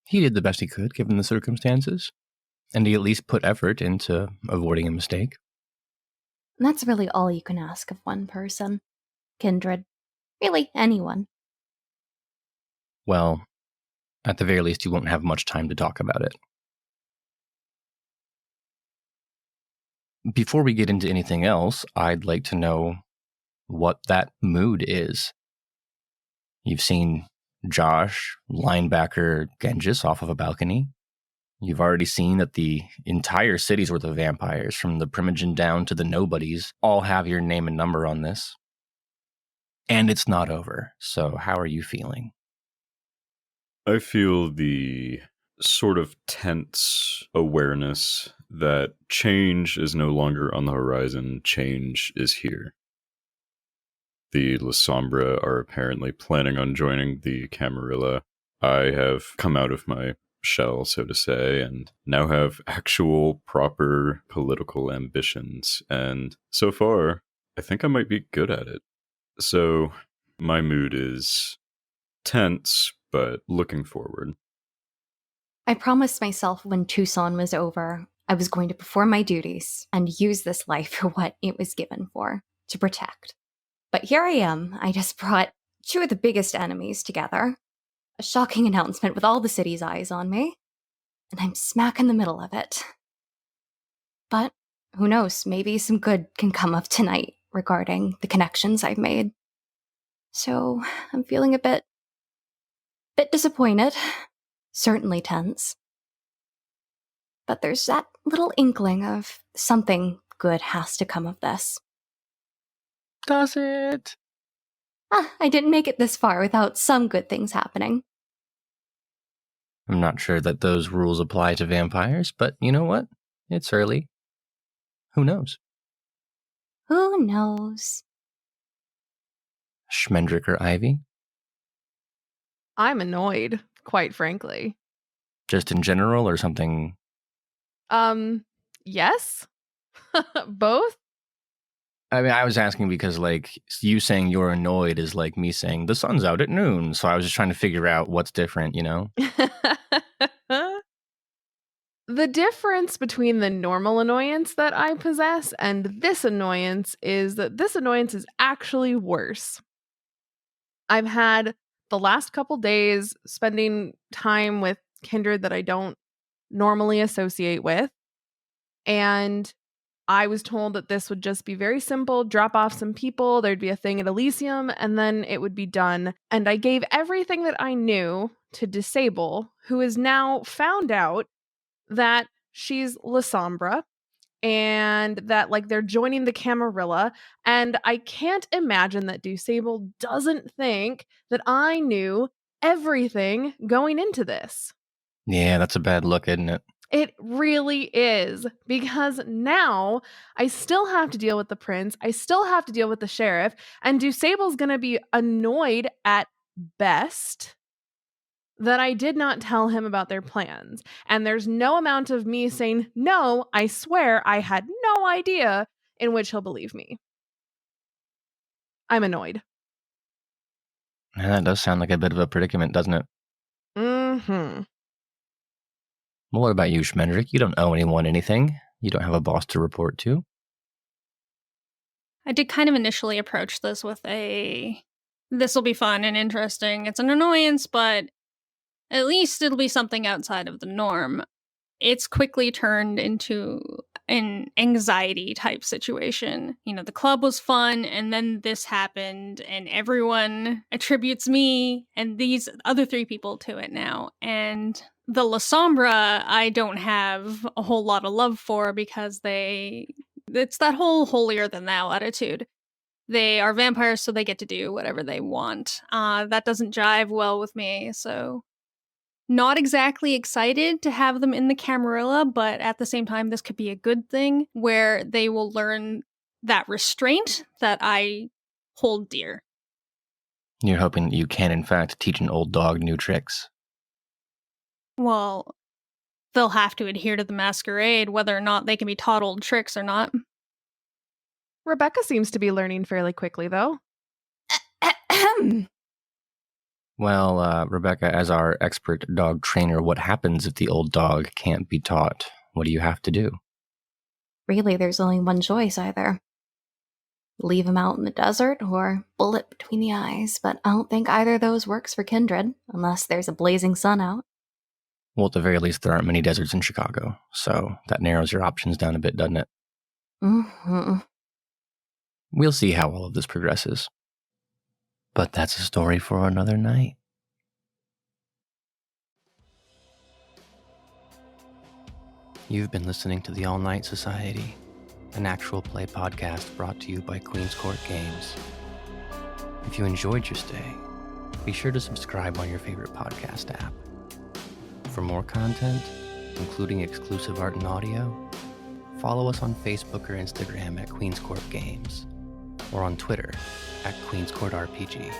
He did the best he could, given the circumstances, and he at least put effort into avoiding a mistake. That's really all you can ask of one person. Kindred. Really, anyone. Well, at the very least, you won't have much time to talk about it. Before we get into anything else, I'd like to know what that mood is. You've seen Josh, linebacker Genghis off of a balcony. You've already seen that the entire cities worth of vampires, from the Primogen down to the nobodies, all have your name and number on this. And it's not over. So how are you feeling? I feel the sort of tense awareness that change is no longer on the horizon, change is here. The Lasombra are apparently planning on joining the Camarilla. I have come out of my shell, so to say, and now have actual, proper political ambitions. And so far, I think I might be good at it. So my mood is tense, but looking forward. I promised myself when Tucson was over, I was going to perform my duties and use this life for what it was given for, to protect. But here I am, I just brought two of the biggest enemies together. A shocking announcement with all the city's eyes on me. And I'm smack in the middle of it. But who knows, maybe some good can come of tonight regarding the connections I've made. So I'm feeling a bit disappointed. Certainly tense. But there's that little inkling of something good has to come of this. Does it? I didn't make it this far without some good things happening. I'm not sure that those rules apply to vampires, but you know what? It's early. Who knows? Who knows? Schmendrick or Ivy? I'm annoyed, quite frankly. Just in general or something? Yes. Both. I mean, I was asking because, like, you saying you're annoyed is like me saying the sun's out at noon. So I was just trying to figure out what's different, you know? The difference between the normal annoyance that I possess and this annoyance is that this annoyance is actually worse. I've had the last couple days spending time with Kindred that I don't normally associate with. And I was told that this would just be very simple, drop off some people, there'd be a thing at Elysium, and then it would be done. And I gave everything that I knew to Disable, who has now found out that she's Lasombra and that like they're joining the Camarilla. And I can't imagine that Disable doesn't think that I knew everything going into this. Yeah, that's a bad look, isn't it? It really is, because now I still have to deal with the prince. I still have to deal with the sheriff, and Disable's going to be annoyed at best that I did not tell him about their plans. And there's no amount of me saying, no, I swear I had no idea, in which he'll believe me. I'm annoyed. Yeah, that does sound like a bit of a predicament, doesn't it? Mm-hmm. Well, what about you, Schmendrick? You don't owe anyone anything. You don't have a boss to report to. I did kind of initially approach this with this will be fun and interesting. It's an annoyance, but at least it'll be something outside of the norm. It's quickly turned into an anxiety type situation. You know, the club was fun, and then this happened, and everyone attributes me and these other 3 people to it now. And the Lasombra, I don't have a whole lot of love for because it's that whole holier than thou attitude. They are vampires, so they get to do whatever they want. That doesn't jive well with me, so not exactly excited to have them in the Camarilla, but at the same time, this could be a good thing where they will learn that restraint that I hold dear. You're hoping that you can, in fact, teach an old dog new tricks. Well, they'll have to adhere to the Masquerade, whether or not they can be taught old tricks or not. Rebecca seems to be learning fairly quickly, though. Well, Rebecca, as our expert dog trainer, what happens if the old dog can't be taught? What do you have to do? Really, there's only one choice either. Leave him out in the desert or bullet between the eyes, but I don't think either of those works for Kindred, unless there's a blazing sun out. Well, at the very least, there aren't many deserts in Chicago, so that narrows your options down a bit, doesn't it? Mm-hmm. We'll see how all of this progresses. But that's a story for another night. You've been listening to The All Night Society, an actual play podcast brought to you by Queen's Court Games. If you enjoyed your stay, be sure to subscribe on your favorite podcast app. For more content, including exclusive art and audio, follow us on Facebook or Instagram at Queen's Court Games, or on Twitter at Queen's Court RPG.